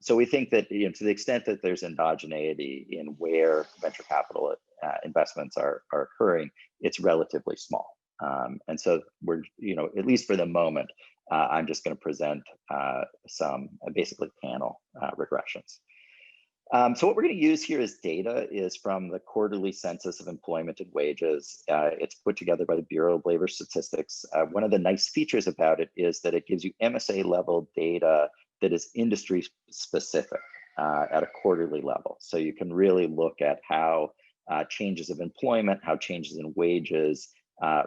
so we think that to the extent that there's endogeneity in where venture capital investments are occurring, it's relatively small. And so we're, at least for the moment, I'm just going to present some basically panel regressions. So what we're going to use here as data is from the quarterly census of employment and wages. It's put together by the Bureau of Labor Statistics. One of the nice features about it is that it gives you MSA level data that is industry specific at a quarterly level. So you can really look at how changes of employment, how changes in wages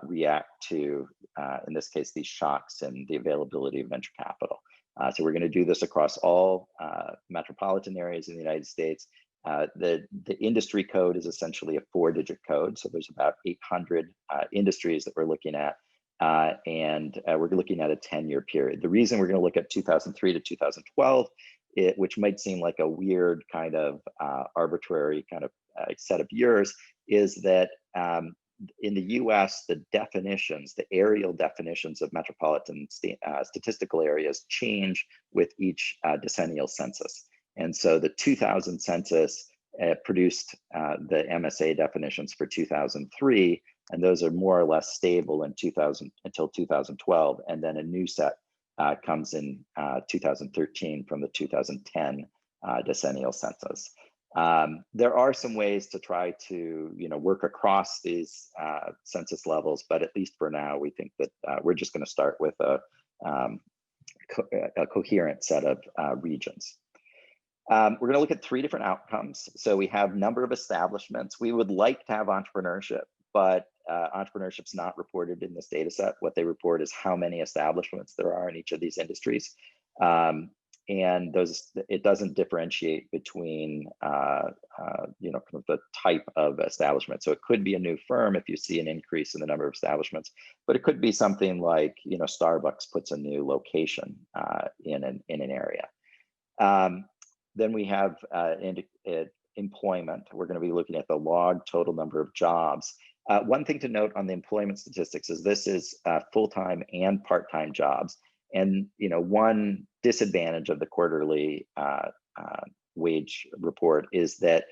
react to, in this case, these shocks and the availability of venture capital. So we're going to do this across all metropolitan areas in the United States. The industry code is essentially a 4-digit code. So there's about 800 industries that we're looking at, and we're looking at a 10-year period. The reason we're going to look at 2003 to 2012, which might seem like a weird kind of arbitrary kind of set of years, is that in the US, the definitions, the aerial definitions of metropolitan statistical areas change with each decennial census. And so the 2000 census produced the MSA definitions for 2003, and those are more or less stable in 2000 until 2012. And then a new set comes in 2013 from the 2010 decennial census. There are some ways to try to work across these census levels, but at least for now, we think that we're just going to start with a coherent set of regions. We're going to look at 3 different outcomes. So we have number of establishments. We would like to have entrepreneurship, but entrepreneurship's not reported in this data set. What they report is how many establishments there are in each of these industries. And it doesn't differentiate between kind of the type of establishment. So it could be a new firm if you see an increase in the number of establishments, but it could be something like Starbucks puts a new location in an area. Then we have employment. We're going to be looking at the log total number of jobs. One thing to note on the employment statistics is this is full-time and part-time jobs. And one disadvantage of the quarterly wage report is that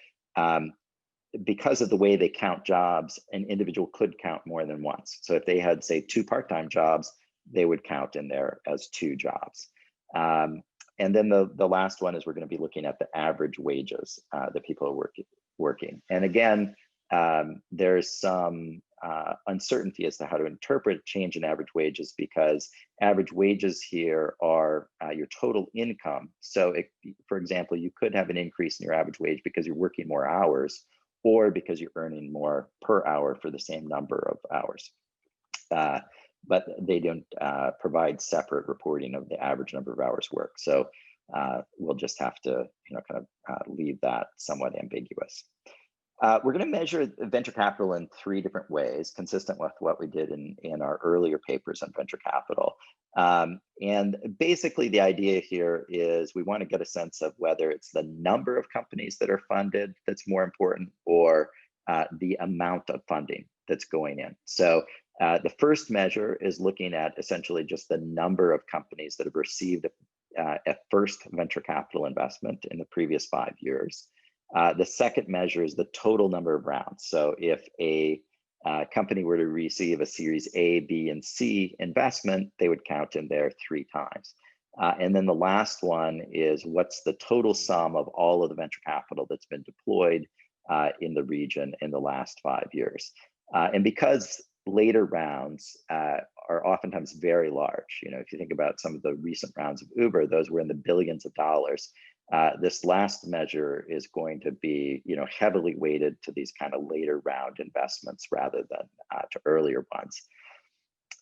because of the way they count jobs, an individual could count more than once. So if they had, say, 2 part-time jobs, they would count in there as 2 jobs. And then the last one is we're going to be looking at the average wages that people are working. And again, there's some uncertainty as to how to interpret change in average wages, because average wages here are your total income. So for example, you could have an increase in your average wage because you're working more hours, or because you're earning more per hour for the same number of hours. But they don't provide separate reporting of the average number of hours worked. So we'll just have to leave that somewhat ambiguous. We're going to measure venture capital in 3 different ways, consistent with what we did in our earlier papers on venture capital. And basically the idea here is we want to get a sense of whether it's the number of companies that are funded that's more important, or the amount of funding that's going in. So the first measure is looking at essentially just the number of companies that have received a first venture capital investment in the previous 5 years. The second measure is the total number of rounds. So if a company were to receive a Series A, B, and C investment, they would count in there 3 times. And then the last one is what's the total sum of all of the venture capital that's been deployed in the region in the last 5 years. And because later rounds are oftentimes very large, if you think about some of the recent rounds of Uber, those were in the billions of dollars. This last measure is going to be, heavily weighted to these kind of later round investments rather than to earlier ones.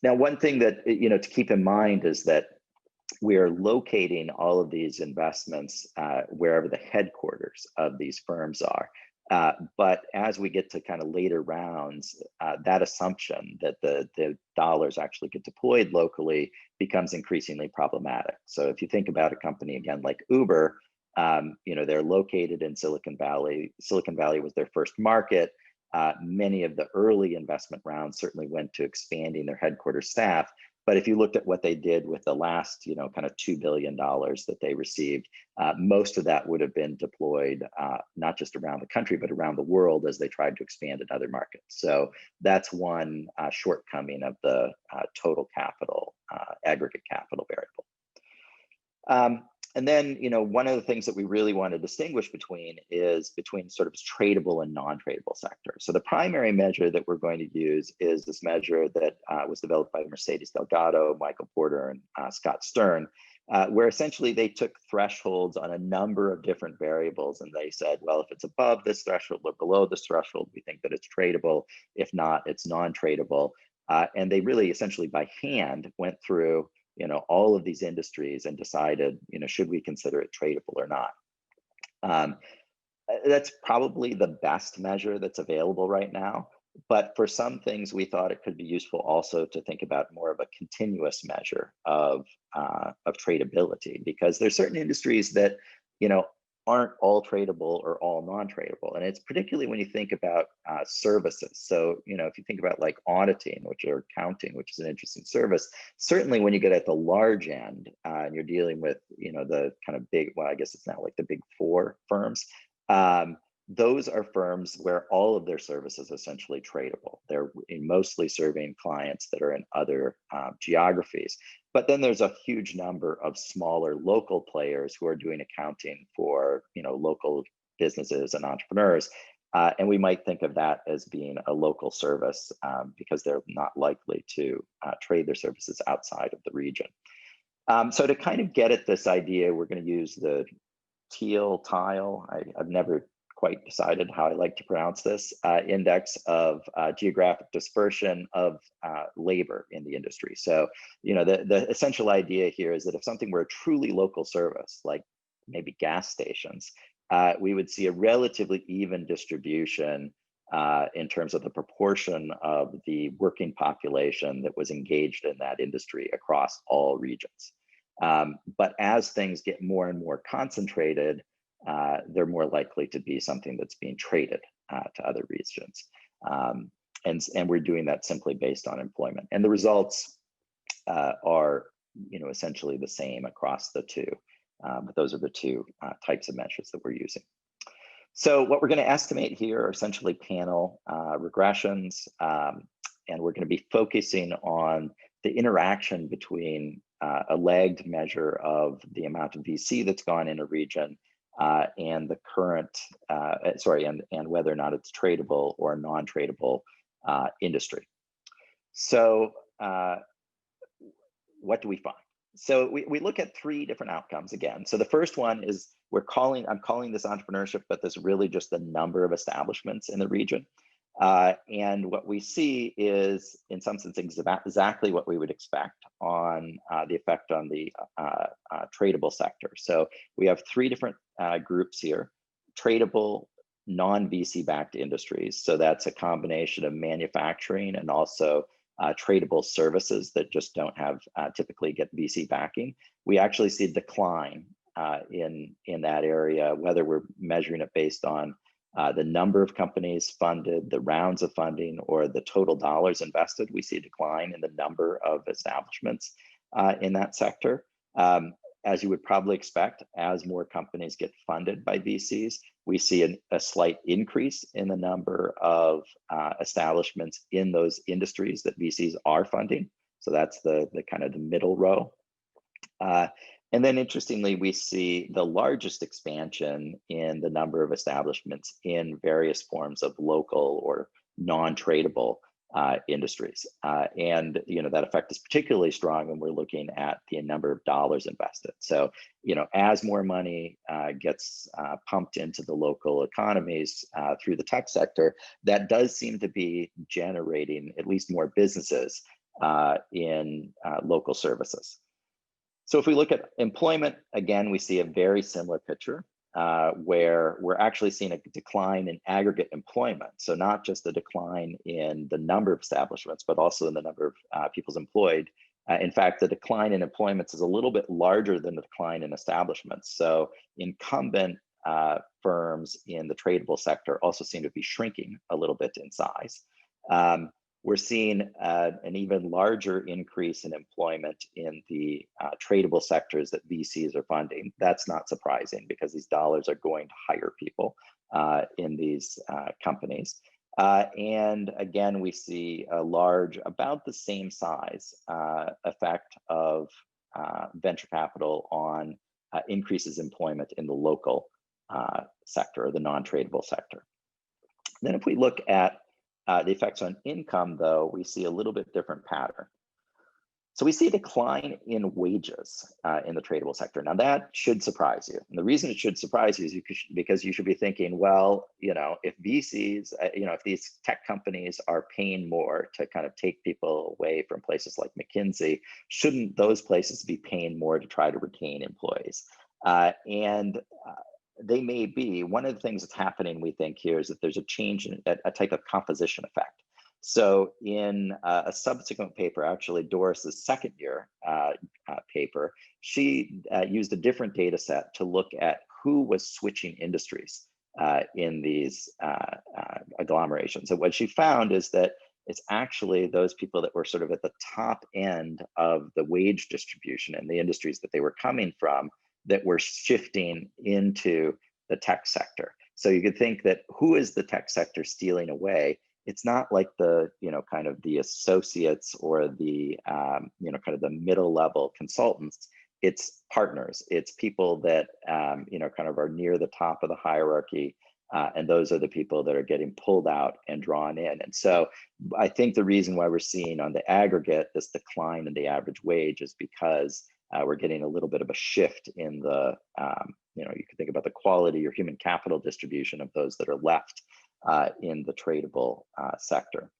Now, one thing that, to keep in mind is that we are locating all of these investments wherever the headquarters of these firms are. But as we get to kind of later rounds, that assumption that the dollars actually get deployed locally becomes increasingly problematic. So if you think about a company, again, like Uber, they're located in Silicon Valley. Silicon Valley was their first market. Many of the early investment rounds certainly went to expanding their headquarters staff. But if you looked at what they did with the last, kind of $2 billion that they received, most of that would have been deployed not just around the country, but around the world as they tried to expand in other markets. So that's one shortcoming of the total capital, aggregate capital variable. And then, one of the things that we really want to distinguish between sort of tradable and non-tradable sectors. So the primary measure that we're going to use is this measure that was developed by Mercedes Delgado, Michael Porter, and Scott Stern, where essentially they took thresholds on a number of different variables. And they said, well, if it's above this threshold or below this threshold, we think that it's tradable. If not, it's non-tradable. And they really essentially by hand went through all of these industries and decided, should we consider it tradable or not? That's probably the best measure that's available right now. But for some things, we thought it could be useful also to think about more of a continuous measure of tradability, because there's certain industries that, aren't all tradable or all non-tradable. And it's particularly when you think about services. So, if you think about like auditing, or accounting, which is an interesting service, certainly when you get at the large end and you're dealing with, the kind of big, well, I guess it's now like the big 4 firms, those are firms where all of their services are essentially tradable. They're mostly serving clients that are in other geographies. But then there's a huge number of smaller local players who are doing accounting for local businesses and entrepreneurs. And we might think of that as being a local service because they're not likely to trade their services outside of the region. So to kind of get at this idea, we're going to use the tile. I've never quite decided how I like to pronounce this, index of geographic dispersion of labor in the industry. So, the essential idea here is that if something were a truly local service, like maybe gas stations, we would see a relatively even distribution in terms of the proportion of the working population that was engaged in that industry across all regions. But as things get more and more concentrated, they're more likely to be something that's being traded to other regions. and we're doing that simply based on employment. And the results are, essentially the same across the two. But those are the two types of measures that we're using. So what we're going to estimate here are essentially panel regressions, and we're going to be focusing on the interaction between a lagged measure of the amount of VC that's gone in a region and the current, and whether or not it's tradable or non-tradable industry. So what do we find? So we look at three different outcomes again. So the first one is I'm calling this entrepreneurship, but this is really just the number of establishments in the region. And what we see is, in some sense, exactly what we would expect on the effect on the tradable sector. So we have three different groups here: tradable, non-VC backed industries. So that's a combination of manufacturing and also tradable services that just don't have typically get VC backing. We actually see a decline in that area, whether we're measuring it based on the number of companies funded, the rounds of funding, or the total dollars invested. We see a decline in the number of establishments in that sector. As you would probably expect, as more companies get funded by VCs, we see a slight increase in the number of establishments in those industries that VCs are funding. So that's the kind of the middle row. And then interestingly, we see the largest expansion in the number of establishments in various forms of local or non-tradable industries. And that effect is particularly strong when we're looking at the number of dollars invested. So as more money gets pumped into the local economies through the tech sector, that does seem to be generating at least more businesses in local services. So if we look at employment, again, we see a very similar picture where we're actually seeing a decline in aggregate employment. So not just a decline in the number of establishments, but also in the number of people employed. In fact, the decline in employments is a little bit larger than the decline in establishments. So incumbent firms in the tradable sector also seem to be shrinking a little bit in size. We're seeing an even larger increase in employment in the tradable sectors that VCs are funding. That's not surprising because these dollars are going to hire people in these companies. And again, we see a large, about the same size effect of venture capital on increases employment in the local sector or the non-tradable sector. Then if we look at the effects on income, though, we see a little bit different pattern. So we see a decline in wages in the tradable sector. Now that should surprise you. And the reason it should surprise you is because you should be thinking, well, if VCs, if these tech companies are paying more to kind of take people away from places like McKinsey, shouldn't those places be paying more to try to retain employees? They may be. One of the things that's happening, we think here, is that there's a change in a type of composition effect. So in a subsequent paper, actually Doris's second year paper, she used a different data set to look at who was switching industries in these agglomerations. So what she found is that it's actually those people that were sort of at the top end of the wage distribution in the industries that they were coming from that were shifting into the tech sector. So you could think that who is the tech sector stealing away? It's not like the, kind of the associates or the, kind of the middle level consultants. It's partners. It's people that, kind of are near the top of the hierarchy. And those are the people that are getting pulled out and drawn in. And so I think the reason why we're seeing on the aggregate this decline in the average wage is because we're getting a little bit of a shift in the, you can think about the quality or human capital distribution of those that are left in the tradable sector.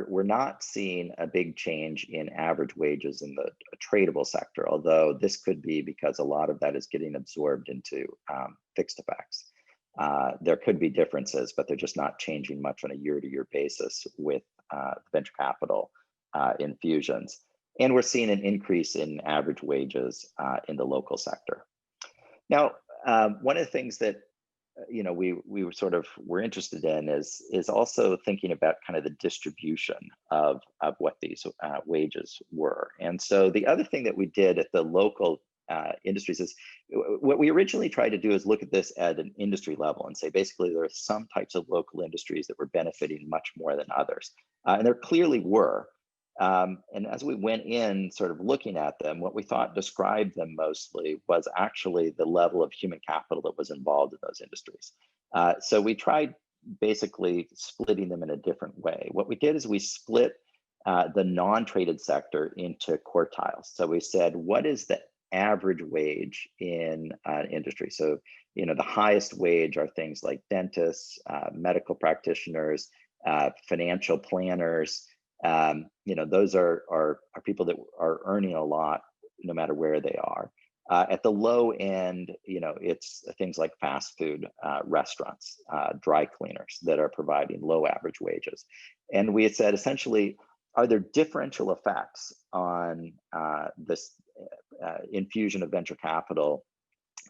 We're not seeing a big change in average wages in the tradable sector, although this could be because a lot of that is getting absorbed into fixed effects. There could be differences, but they're just not changing much on a year-to-year basis with venture capital infusions. And we're seeing an increase in average wages in the local sector. Now, one of the things that we were interested in is also thinking about kind of the distribution of what these wages were. And so the other thing that we did at the local industries is what we originally tried to do is look at this at an industry level and say basically there are some types of local industries that were benefiting much more than others, and there clearly were. And as we went in sort of looking at them, what we thought described them mostly was actually the level of human capital that was involved in those industries. So we tried basically splitting them in a different way. What we did is we split the non-traded sector into quartiles. So we said, what is the average wage in an industry? So, the highest wage are things like dentists, medical practitioners, financial planners. Those are people that are earning a lot no matter where they are. At the low end, it's things like fast food restaurants, dry cleaners that are providing low average wages. And we had said essentially, are there differential effects on this infusion of venture capital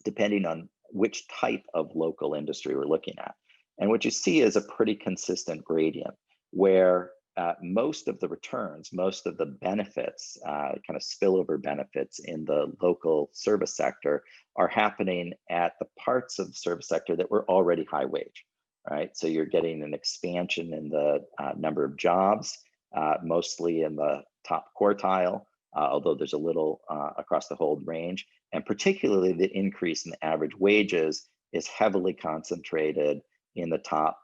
depending on which type of local industry we're looking at? And what you see is a pretty consistent gradient where most of the returns, most of the benefits, kind of spillover benefits in the local service sector are happening at the parts of the service sector that were already high wage, right? So you're getting an expansion in the number of jobs, mostly in the top quartile, although there's a little across the whole range. And particularly the increase in the average wages is heavily concentrated in the top,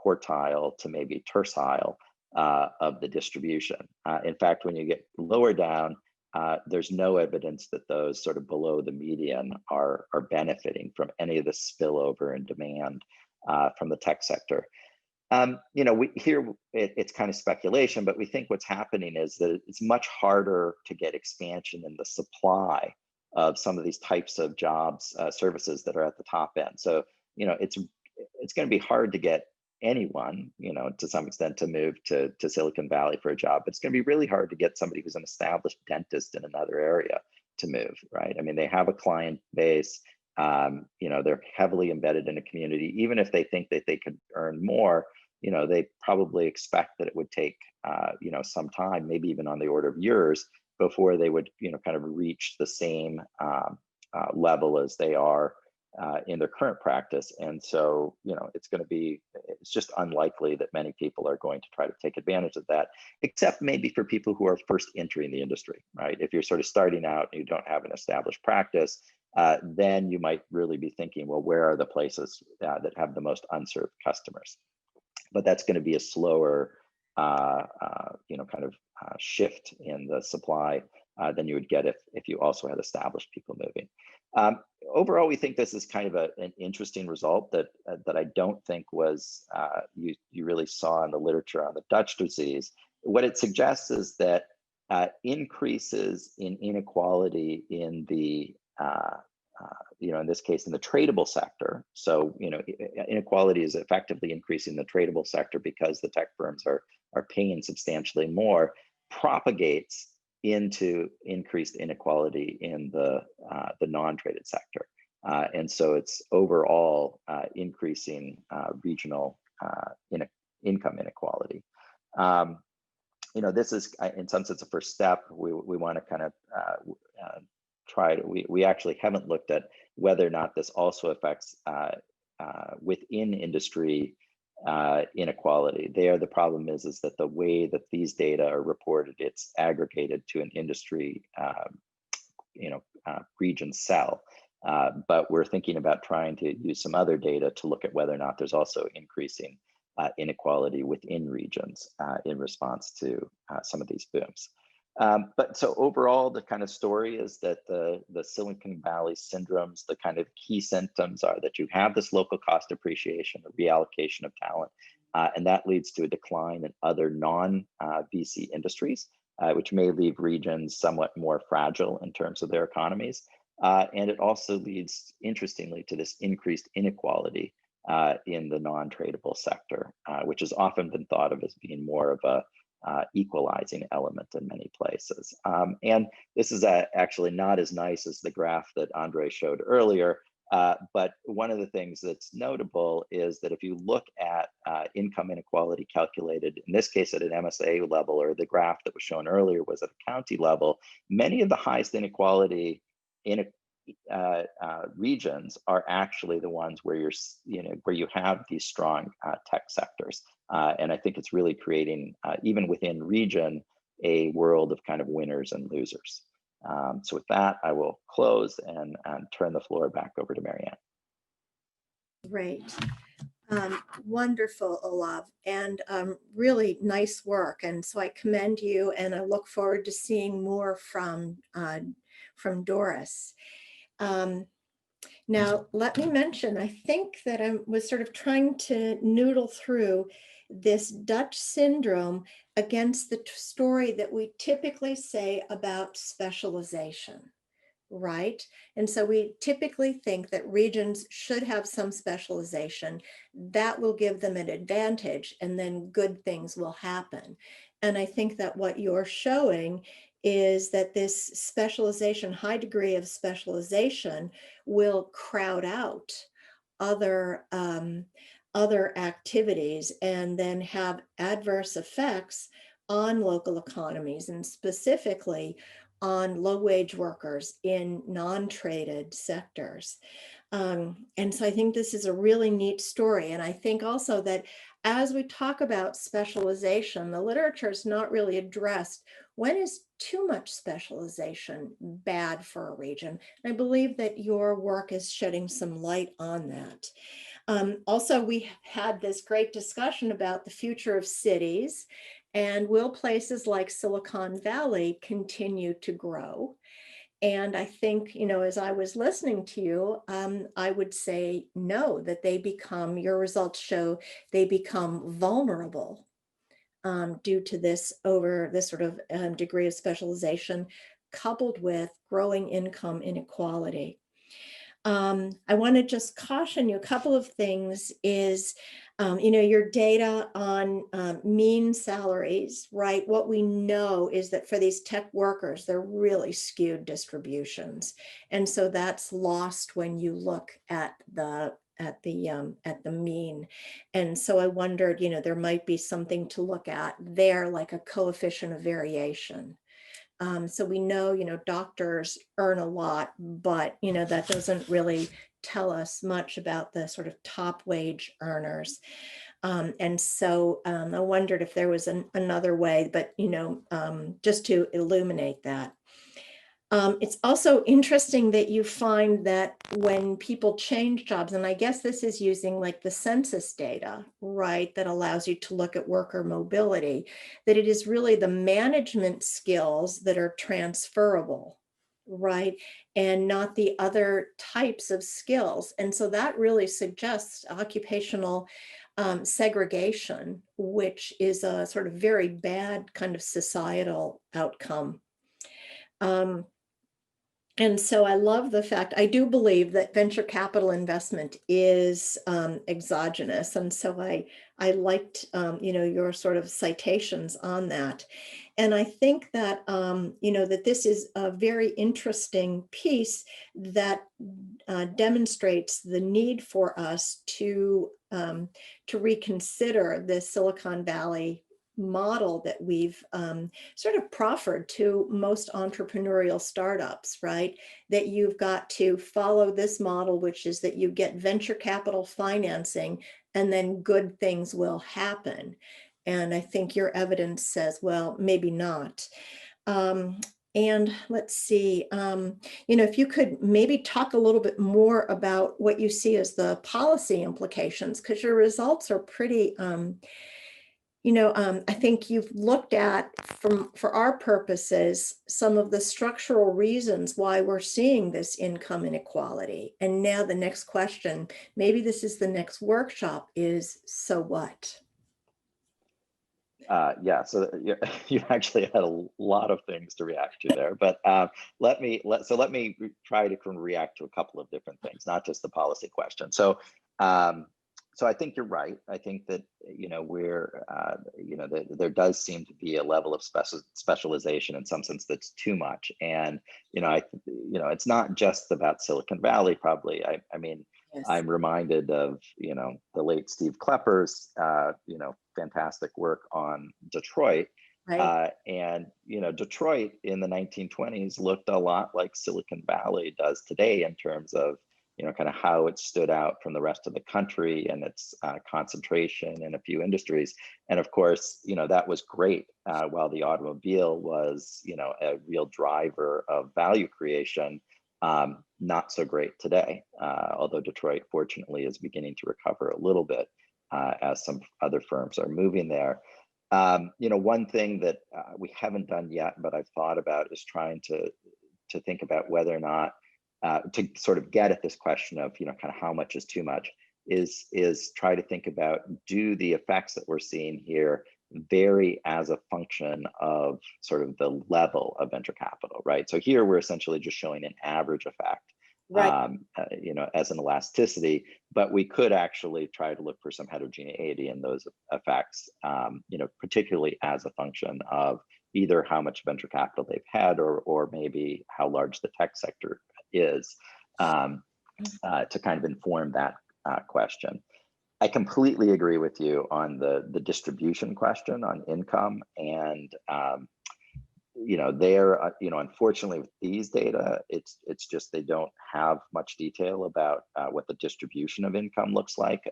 quartile to maybe tertile of the distribution. In fact, when you get lower down, there's no evidence that those sort of below the median are benefiting from any of the spillover and demand from the tech sector. It's kind of speculation, but we think what's happening is that it's much harder to get expansion in the supply of some of these types of jobs, services that are at the top end. So, it's going to be hard to get anyone, to some extent to move to Silicon Valley for a job. But it's going to be really hard to get somebody who's an established dentist in another area to move, right? I mean, they have a client base, they're heavily embedded in a community. Even if they think that they could earn more, they probably expect that it would take, some time, maybe even on the order of years before they would, kind of reach the same level as they are in their current practice. And so, it's just unlikely that many people are going to try to take advantage of that, except maybe for people who are first entering the industry, right? If you're sort of starting out and you don't have an established practice, then you might really be thinking, well, where are the places that have the most unserved customers? But that's going to be a slower, shift in the supply than you would get if you also had established people moving. Overall, we think this is kind of an interesting result that I don't think was you really saw in the literature on the Dutch disease. What it suggests is that increases in inequality in the in this case in the tradable sector. So inequality is effectively increasing the tradable sector because the tech firms are paying substantially more, propagates into increased inequality in the non-traded sector. And so it's overall increasing regional income inequality. This is in some sense a first step. We want to kind of we actually haven't looked at whether or not this also affects within industry inequality. There, the problem is that the way that these data are reported, it's aggregated to an industry, region cell. But we're thinking about trying to use some other data to look at whether or not there's also increasing inequality within regions in response to some of these booms. But so overall, the kind of story is that the Silicon Valley syndromes, the kind of key symptoms are that you have this local cost appreciation, a reallocation of talent, and that leads to a decline in other non-VC industries, which may leave regions somewhat more fragile in terms of their economies. And it also leads, interestingly, to this increased inequality in the non-tradable sector, which has often been thought of as being more of a equalizing element in many places. And this is actually not as nice as the graph that Andre showed earlier, But one of the things that's notable is that if you look at income inequality calculated, in this case at an MSA level, or the graph that was shown earlier was at a county level, many of the highest inequality in regions are actually the ones where where you have these strong tech sectors. And I think it's really creating, even within region, a world of kind of winners and losers. So with that, I will close and turn the floor back over to Marianne. Great. Wonderful, Olav, and really nice work. And so I commend you, and I look forward to seeing more from Doris. Now, let me mention, I think that I was sort of trying to noodle through this Dutch syndrome against the story that we typically say about specialization, right? And so we typically think that regions should have some specialization that will give them an advantage, and then good things will happen. And I think that what you're showing is that this specialization, high degree of specialization, will crowd out other activities and then have adverse effects on local economies, and specifically on low-wage workers in non-traded sectors. And so I think this is a really neat story. And I think also that as we talk about specialization, the literature is not really addressed. When is too much specialization bad for a region? And I believe that your work is shedding some light on that. Also, we had this great discussion about the future of cities, and will places like Silicon Valley continue to grow? And I think, as I was listening to you, I would say no, that your results show they become vulnerable due to this sort of degree of specialization, coupled with growing income inequality. I want to just caution you, a couple of things is, your data on mean salaries, right? What we know is that for these tech workers, they're really skewed distributions. And so that's lost when you look at the mean. And so I wondered, there might be something to look at there, like a coefficient of variation. So we know, doctors earn a lot, but, that doesn't really tell us much about the sort of top wage earners. And so I wondered if there was another way, but, just to illuminate that. It's also interesting that you find that when people change jobs, and I guess this is using like the census data, right, that allows you to look at worker mobility, that it is really the management skills that are transferable, right, and not the other types of skills. And so that really suggests occupational segregation, which is a sort of very bad kind of societal outcome. And so I love the fact, I do believe that venture capital investment is exogenous. And so I liked, your sort of citations on that. And I think that, that this is a very interesting piece that demonstrates the need for us to reconsider the Silicon Valley model that we've sort of proffered to most entrepreneurial startups, right? That you've got to follow this model, which is that you get venture capital financing and then good things will happen. And I think your evidence says, well, maybe not. And let's see, if you could maybe talk a little bit more about what you see as the policy implications, because your results are pretty, I think you've looked at, for our purposes, some of the structural reasons why we're seeing this income inequality. And now the next question, maybe this is the next workshop, is so what? Yeah, so you actually had a lot of things to react to there, but let me try to react to a couple of different things, not just the policy question. So so I think you're right. I think that, we're, there does seem to be a level of specialization in some sense that's too much. And, it's not just about Silicon Valley, probably. I mean, Yes. I'm reminded of, the late Steve Klepper's, fantastic work on Detroit. Right. And, Detroit in the 1920s looked a lot like Silicon Valley does today in terms of, kind of how it stood out from the rest of the country and its concentration in a few industries. And of course, that was great while the automobile was, a real driver of value creation. Not so great today, although Detroit fortunately is beginning to recover a little bit as some other firms are moving there. One thing that we haven't done yet, but I've thought about is trying to think about whether or not to sort of get at this question of, kind of how much is too much, is try to think about, do the effects that we're seeing here vary as a function of sort of the level of venture capital, right? So here we're essentially just showing an average effect, Right. as an elasticity, but we could actually try to look for some heterogeneity in those effects, particularly as a function of either how much venture capital they've had, or maybe how large the tech sector is, to kind of inform that question. I completely agree with you on the distribution question on income, and unfortunately with these data, it's just they don't have much detail about what the distribution of income looks like.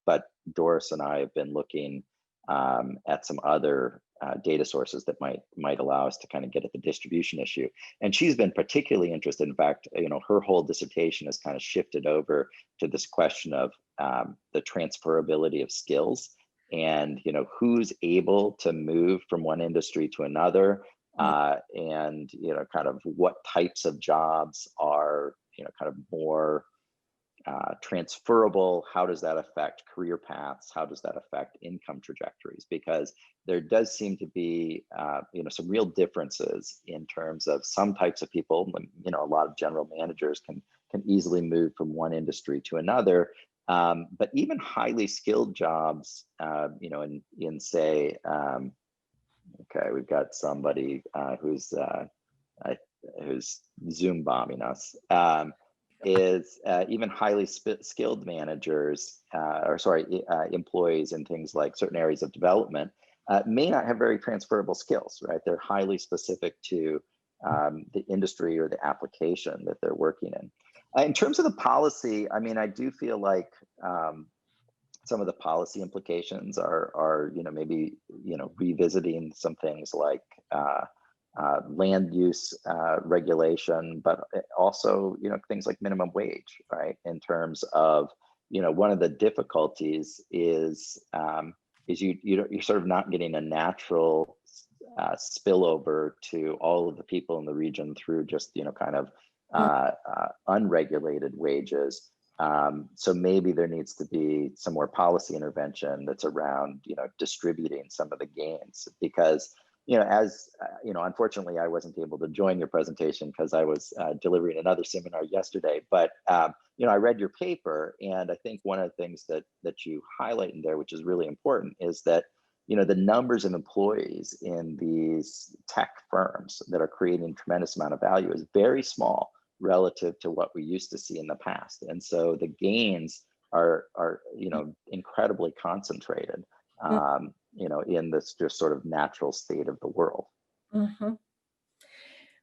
But Doris and I have been looking at some other data sources that might allow us to kind of get at the distribution issue. And she's been particularly interested. In fact, her whole dissertation has kind of shifted over to this question of the transferability of skills, and who's able to move from one industry to another, and kind of what types of jobs are kind of more transferable. How does that affect career paths? How does that affect income trajectories? Because there does seem to be some real differences in terms of some types of people. A lot of general managers can easily move from one industry to another, but even highly skilled jobs, in say, okay, we've got somebody who's Zoom bombing us. Is even highly skilled managers, employees in things like certain areas of development, may not have very transferable skills, right? They're highly specific to the industry or the application that they're working in. In terms of the policy, I mean, I do feel like some of the policy implications are maybe revisiting some things like land use regulation, but also things like minimum wage, right? In terms of one of the difficulties is you're sort of not getting a natural spillover to all of the people in the region through just kind of unregulated wages. So maybe there needs to be some more policy intervention that's around distributing some of the gains, because unfortunately, I wasn't able to join your presentation because I was delivering another seminar yesterday. But I read your paper, and I think one of the things that you highlight in there, which is really important, is that the numbers of employees in these tech firms that are creating a tremendous amount of value is very small relative to what we used to see in the past, and so the gains are incredibly concentrated. In this just sort of natural state of the world. Mm-hmm.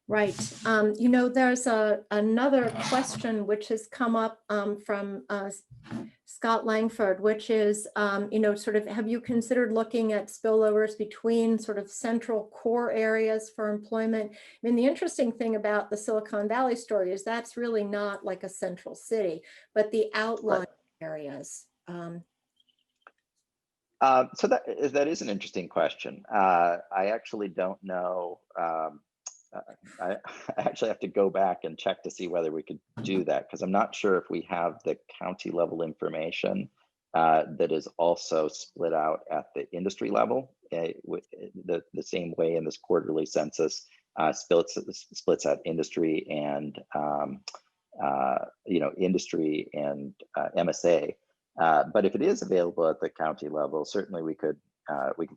Right. There's another question which has come up from Scott Langford, which is, sort of, have you considered looking at spillovers between sort of central core areas for employment? I mean, the interesting thing about the Silicon Valley story is that's really not like a central city, but the outlying areas. So that is an interesting question. I actually don't know. I actually have to go back and check to see whether we could do that, because I'm not sure if we have the county level information that is also split out at the industry level, the same way in this quarterly census splits out industry and industry and MSA. But if it is available at the county level, certainly we could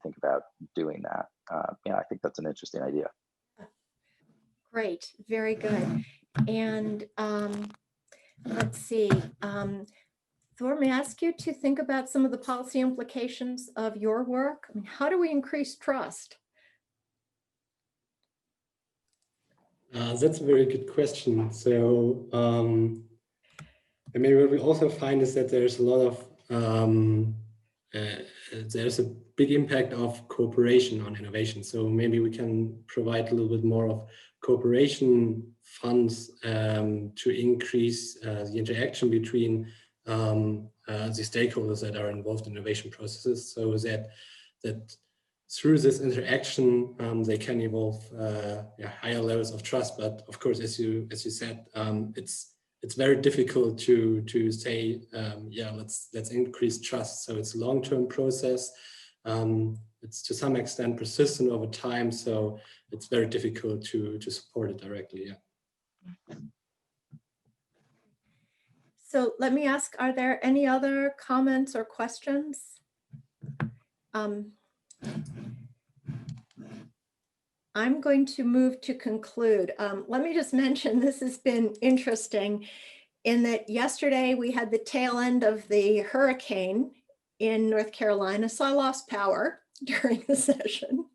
think about doing that. Yeah, I think that's an interesting idea. Great, very good. And let's see, Thor, may I ask you to think about some of the policy implications of your work? I mean, how do we increase trust? That's a very good question. So, I mean, what we also find is that there's a lot of, there's a big impact of cooperation on innovation. So maybe we can provide a little bit more of cooperation funds to increase the interaction between the stakeholders that are involved in innovation processes, so that through this interaction they can evolve higher levels of trust. But of course, as you said, it's very difficult to say let's increase trust. So it's a long-term process. It's to some extent persistent over time, so it's very difficult to support it directly. Yeah. So let me ask, are there any other comments or questions? I'm going to move to conclude. Let me just mention, this has been interesting in that yesterday we had the tail end of the hurricane in North Carolina, so I lost power during the session.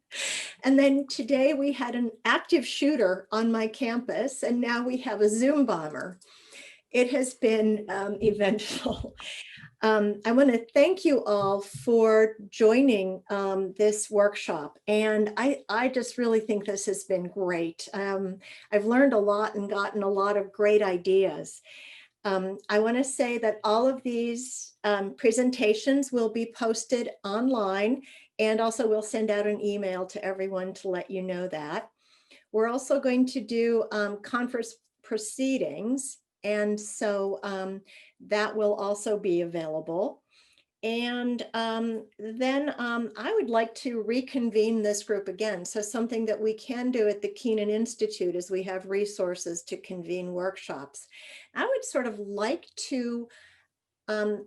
And then today we had an active shooter on my campus, and now we have a Zoom bomber. It has been eventful. I want to thank you all for joining this workshop. And I just really think this has been great. I've learned a lot and gotten a lot of great ideas. I want to say that all of these presentations will be posted online, and also we'll send out an email to everyone to let you know that. We're also going to do conference proceedings, and so that will also be available. And then I would like to reconvene this group again. So something that we can do at the Keenan Institute is we have resources to convene workshops. I would sort of like to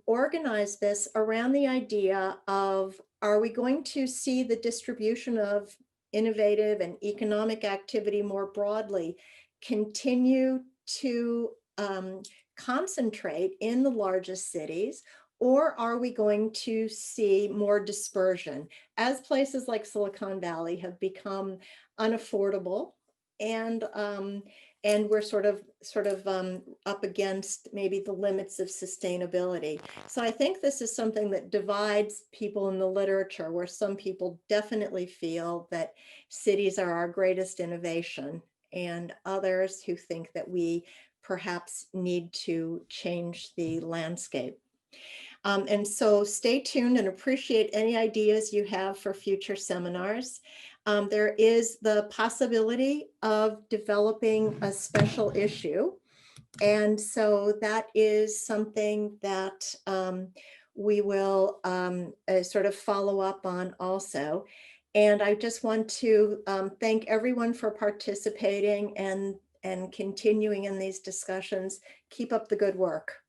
organize this around the idea of, are we going to see the distribution of innovative and economic activity more broadly continue to concentrate in the largest cities, or are we going to see more dispersion as places like Silicon Valley have become unaffordable, and we're sort of up against maybe the limits of sustainability. So I think this is something that divides people in the literature, where some people definitely feel that cities are our greatest innovation, and others who think that we perhaps need to change the landscape. And so stay tuned and appreciate any ideas you have for future seminars. There is the possibility of developing a special issue. And so that is something that we will sort of follow up on also. And I just want to thank everyone for participating and continuing in these discussions. Keep up the good work.